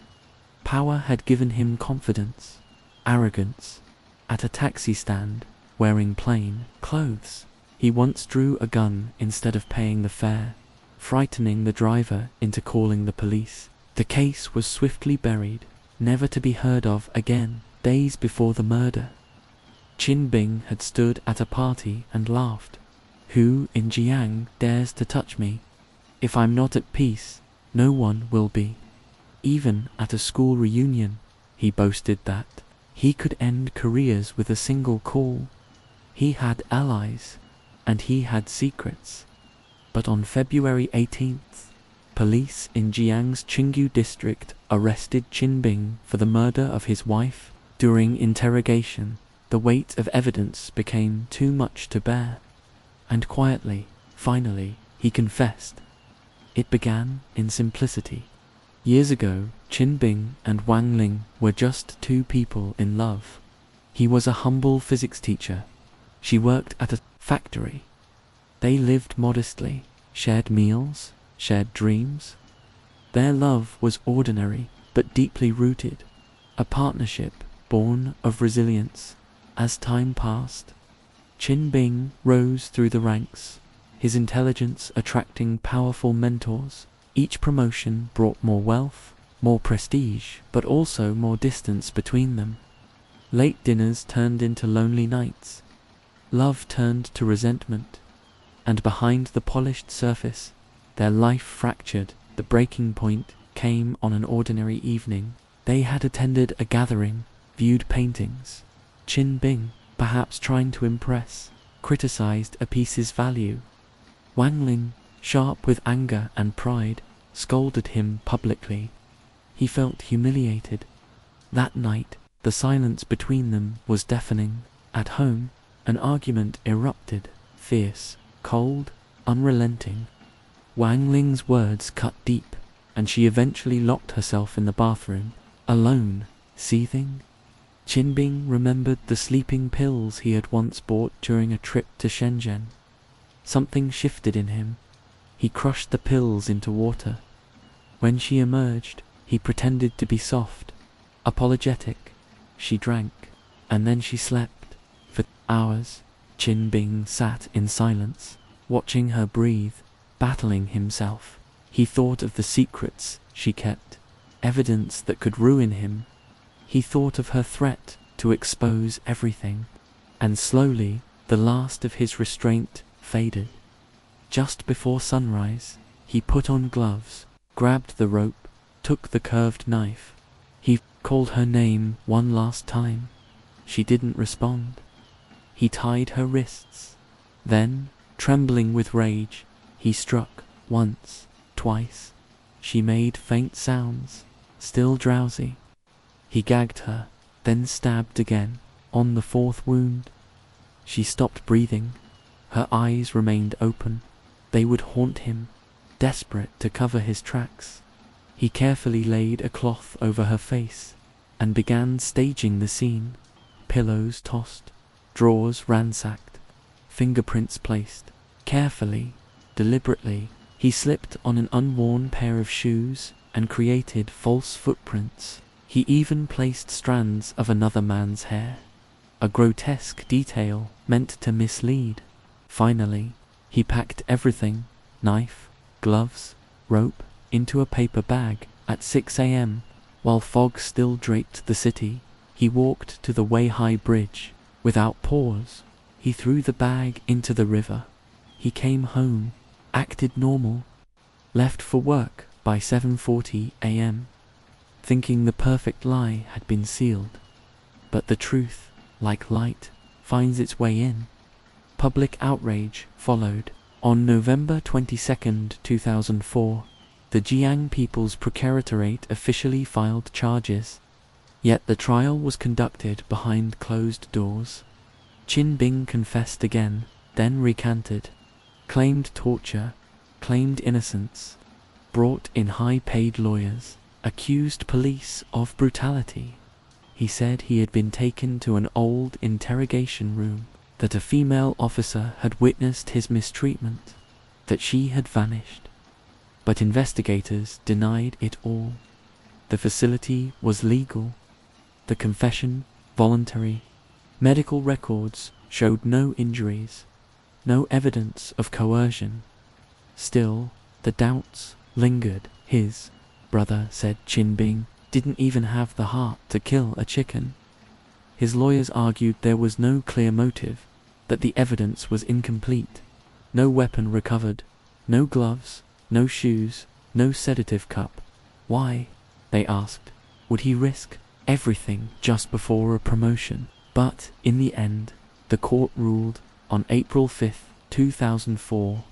Power had given him confidence, arrogance. At a taxi stand, wearing plain clothes, he once drew a gun instead of paying the fare, frightening the driver into calling the police. The case was swiftly buried, never to be heard of again. Days before the murder, Qinbing had stood at a party and laughed. "Who in Jiang dares to touch me? If I'm not at peace, no one will be." Even at a school reunion, he boasted that he could end careers with a single call. He had allies, and he had secrets. But on February 18th, police in Jiang's Qingyu district arrested Qinbing for the murder of his wife. During interrogation, the weight of evidence became too much to bear. And quietly, finally, he confessed. It began in simplicity. Years ago, Qinbing and Wong Ling were just two people in love. He was a humble physics teacher. She worked at a factory. They lived modestly, shared meals, shared dreams. Their love was ordinary, but deeply rooted. A partnership born of resilience. As time passed, Qinbing rose through the ranks, his intelligence attracting powerful mentors. Each promotion brought more wealth, more prestige, but also more distance between them. Late dinners turned into lonely nights. Love turned to resentment. And behind the polished surface, their life fractured. The breaking point came on an ordinary evening. They had attended a gathering, viewed paintings. Qinbing, perhaps trying to impress, criticized a piece's value. Wong Ling, sharp with anger and pride, scolded him publicly. He felt humiliated. That night, the silence between them was deafening. At home, an argument erupted, fierce, cold, unrelenting. Wong Ling's words cut deep, and she eventually locked herself in the bathroom, alone, seething. Qinbing remembered the sleeping pills he had once bought during a trip to Shenzhen. Something shifted in him. He crushed the pills into water. When she emerged, he pretended to be soft, apologetic. She drank, and then she slept. For hours, Qinbing sat in silence, watching her breathe, battling himself. He thought of the secrets she kept, evidence that could ruin him. He thought of her threat to expose everything, and slowly the last of his restraint faded. Just before sunrise, he put on gloves, grabbed the rope, took the curved knife. He called her name one last time. She didn't respond. He tied her wrists. Then, trembling with rage, he struck once, twice. She made faint sounds, still drowsy. He gagged her, then stabbed again. On the fourth wound, she stopped breathing. Her eyes remained open. They would haunt him, desperate to cover his tracks. He carefully laid a cloth over her face and began staging the scene. Pillows tossed, drawers ransacked, fingerprints placed. Carefully, deliberately, he slipped on an unworn pair of shoes and created false footprints. He even placed strands of another man's hair, a grotesque detail meant to mislead. Finally, he packed everything, knife, gloves, rope, into a paper bag. At 6 a.m., while fog still draped the city, he walked to the Weihai Bridge. Without pause, he threw the bag into the river. He came home, acted normal, left for work by 7:40 a.m., thinking the perfect lie had been sealed. But the truth, like light, finds its way in. Public outrage followed. On November 22, 2004, the Jiang People's Procuratorate officially filed charges. Yet the trial was conducted behind closed doors. Qin Bing confessed again, then recanted, claimed torture, claimed innocence, brought in high-paid lawyers, accused police of brutality. He said he had been taken to an old interrogation room, that a female officer had witnessed his mistreatment, that she had vanished. But investigators denied it all. The facility was legal, the confession voluntary. Medical records showed no injuries, no evidence of coercion. Still, the doubts lingered. His brother said Qin Bing didn't even have the heart to kill a chicken. His lawyers argued there was no clear motive, that the evidence was incomplete. No weapon recovered, no gloves, no shoes, no sedative cup. Why, they asked, would he risk everything just before a promotion? But, in the end, the court ruled. On April 5, 2004,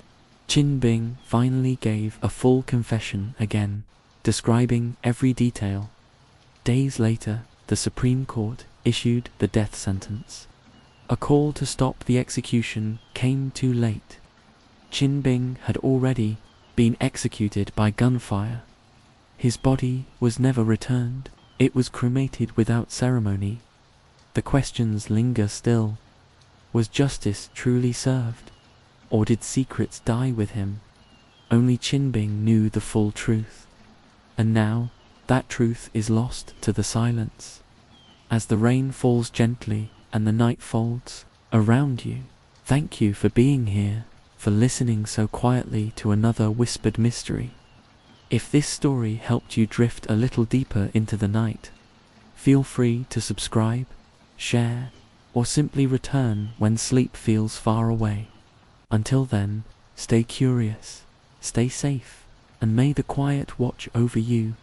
Qin Bing finally gave a full confession again, describing every detail. Days later, the Supreme Court issued the death sentence. A call to stop the execution came too late. Qin Bing had already been executed by gunfire. His body was never returned. It was cremated without ceremony. The questions linger still. Was justice truly served? Or did secrets die with him? Only Qin Bing knew the full truth. And now, that truth is lost to the silence. As the rain falls gently and the night folds around you, thank you for being here, for listening so quietly to another whispered mystery. If this story helped you drift a little deeper into the night, feel free to subscribe, share, or simply return when sleep feels far away. Until then, stay curious, stay safe, and may the quiet watch over you.